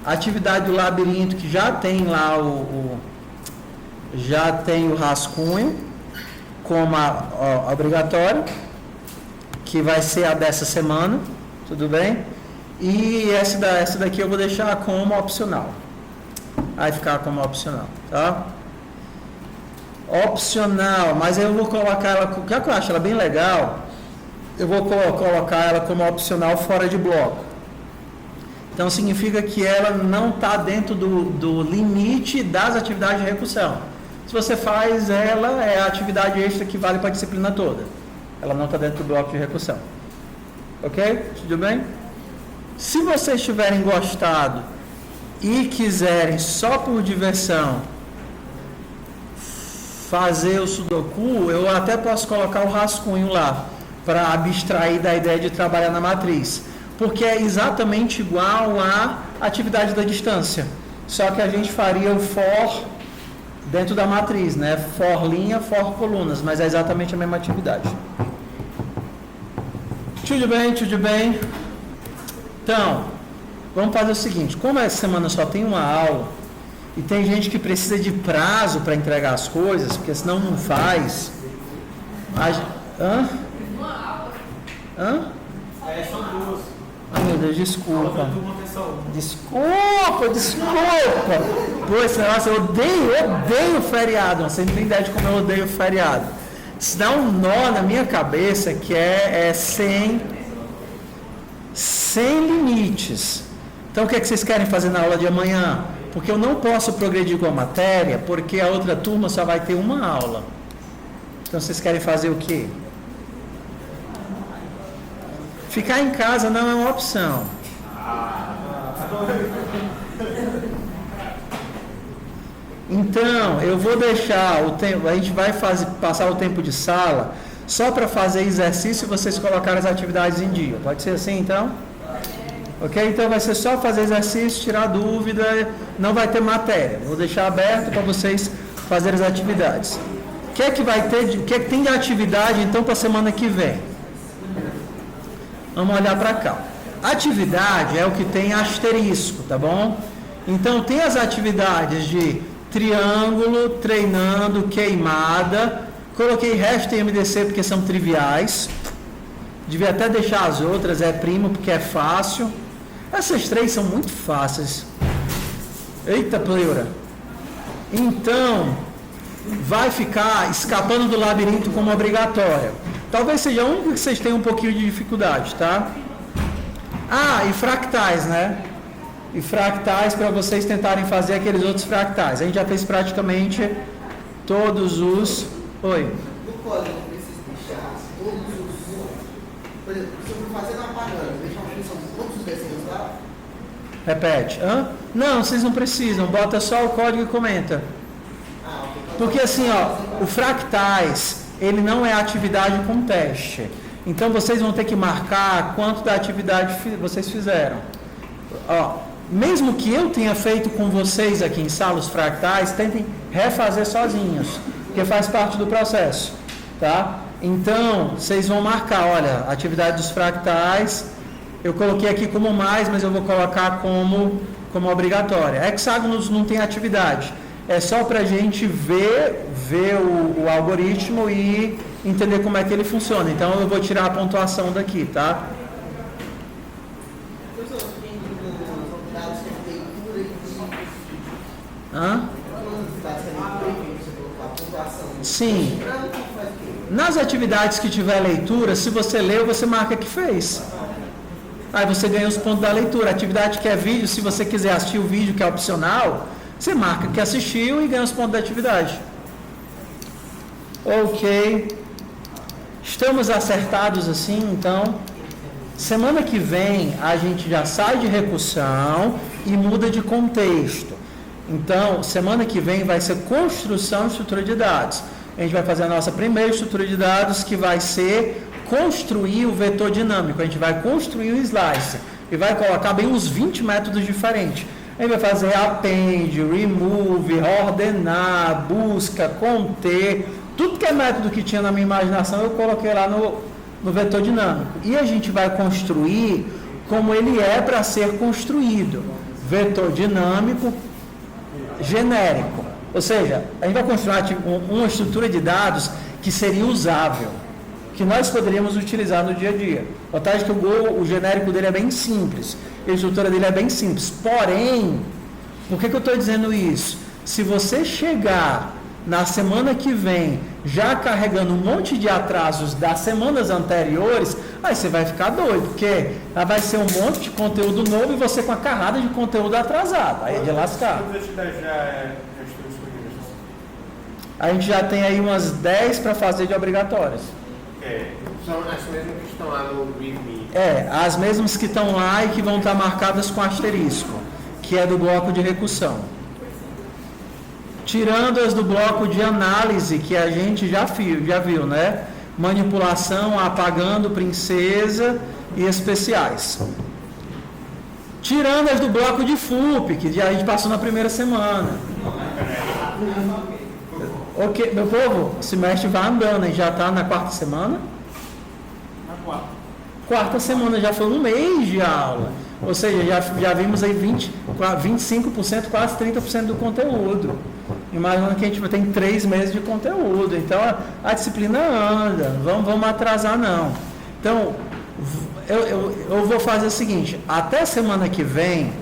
a atividade do labirinto, que já tem lá já tem o rascunho como obrigatório, que vai ser a dessa semana, tudo bem? E essa daqui eu vou deixar como opcional. Vai ficar como opcional, tá? Opcional, mas eu vou colocar ela, que eu acho ela bem legal, eu vou colocar ela como opcional fora de bloco. Então significa que ela não está dentro do limite das atividades de recursão. Se você faz ela, é a atividade extra que vale para a disciplina toda. Ela não está dentro do bloco de recursão. Ok? Tudo bem? Se vocês tiverem gostado e quiserem só por diversão fazer o sudoku, eu até posso colocar o rascunho lá para abstrair da ideia de trabalhar na matriz, porque é exatamente igual à atividade da distância, só que a gente faria o for dentro da matriz, né? For linha, for colunas, mas é exatamente a mesma atividade. Tudo bem? Então, vamos fazer o seguinte, como essa semana só tem uma aula, e tem gente que precisa de prazo para entregar as coisas, porque senão não faz. Hã? São duas. Ai, meu Deus, desculpa. Desculpa. Pô, esse negócio, eu odeio feriado. Não sei nem ideia de como eu odeio feriado. Isso dá um nó na minha cabeça que é sem limites. Então, o que vocês querem fazer na aula de amanhã? Porque eu não posso progredir com a matéria, porque a outra turma só vai ter uma aula. Então, vocês querem fazer o quê? Ficar em casa não é uma opção. Então, eu vou deixar o tempo, a gente vai passar o tempo de sala só para fazer exercício e vocês colocarem as atividades em dia. Pode ser assim, então? Ok? Então, vai ser só fazer exercício, tirar dúvida, não vai ter matéria. Vou deixar aberto para vocês fazerem as atividades. O que é que vai ter, o que é que tem de atividade, então, para a semana que vem? Vamos olhar para cá. Atividade é o que tem asterisco, tá bom? Então, tem as atividades de triângulo, treinando, queimada. Coloquei resto em MDC porque são triviais. Devia até deixar as outras, primo, porque é fácil. Essas três são muito fáceis. Eita, pleura. Então, vai ficar escapando do labirinto como obrigatória. Talvez seja a única que vocês tenham um pouquinho de dificuldade, tá? E fractais, né? E fractais para vocês tentarem fazer aqueles outros fractais. A gente já fez praticamente todos os... Oi? No código, eu preciso deixar todos os... Por exemplo, se eu for fazer na apagando, deixar uma função de todos os desenhos lá? Repete. Não, vocês não precisam. Bota só o código e comenta. Ok. Porque assim, o fractais, ele não é atividade com teste. Então, vocês vão ter que marcar quanto da atividade vocês fizeram. Mesmo que eu tenha feito com vocês aqui em sala os fractais, tentem refazer sozinhos, porque faz parte do processo, tá? Então, vocês vão marcar, olha, a atividade dos fractais, eu coloquei aqui como mais, mas eu vou colocar como obrigatória. Hexágonos não tem atividade, é só para a gente ver o algoritmo e entender como é que ele funciona. Então, eu vou tirar a pontuação daqui, tá? Sim. Nas atividades que tiver leitura, se você leu, você marca que fez. Aí você ganha os pontos da leitura. Atividade que é vídeo, se você quiser assistir o vídeo, que é opcional, você marca que assistiu e ganha os pontos da atividade. Ok. Estamos acertados assim, então. Semana que vem a gente já sai de recursão e muda de contexto. Então, semana que vem vai ser construção de estrutura de dados. A gente vai fazer a nossa primeira estrutura de dados, que vai ser construir o vetor dinâmico. A gente vai construir o slicer e vai colocar bem uns 20 métodos diferentes. A gente vai fazer append, remove, ordenar, busca, conter, tudo que é método que tinha na minha imaginação eu coloquei lá no vetor dinâmico. E a gente vai construir como ele é para ser construído. Vetor dinâmico genérico. Ou seja, a gente vai construir uma estrutura de dados que seria usável, que nós poderíamos utilizar no dia a dia. A vantagem é que o genérico dele é bem simples, a estrutura dele é bem simples. Porém, por que eu estou dizendo isso? Se você chegar na semana que vem já carregando um monte de atrasos das semanas anteriores, aí você vai ficar doido, porque vai ser um monte de conteúdo novo e você com a carrada de conteúdo atrasado. Aí é de lascar. A gente já tem aí umas 10 para fazer de obrigatórias. São as mesmas que estão lá no README. As mesmas que estão lá e que vão estar marcadas com asterisco, que é do bloco de recursão. Tirando as do bloco de análise, que a gente já viu, né? Manipulação, apagando, princesa e especiais. Tirando as do bloco de FUP, que a gente passou na primeira semana. Ok, meu povo, o semestre vai andando, a gente já está na quarta semana? Na Quarta semana, já foi um mês de aula. Ou seja, já vimos aí 25%, quase 30% do conteúdo. Imaginando que a gente tem 3 meses de conteúdo. Então, a disciplina anda. Vamos atrasar, não. Então, eu vou fazer o seguinte. Até semana que vem,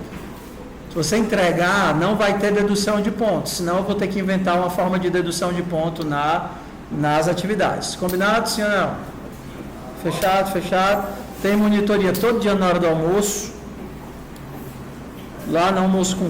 se você entregar, não vai ter dedução de pontos. Senão, eu vou ter que inventar uma forma de dedução de ponto nas atividades. Combinado, sim ou não? Fechado. Tem monitoria todo dia na hora do almoço. Lá no almoço com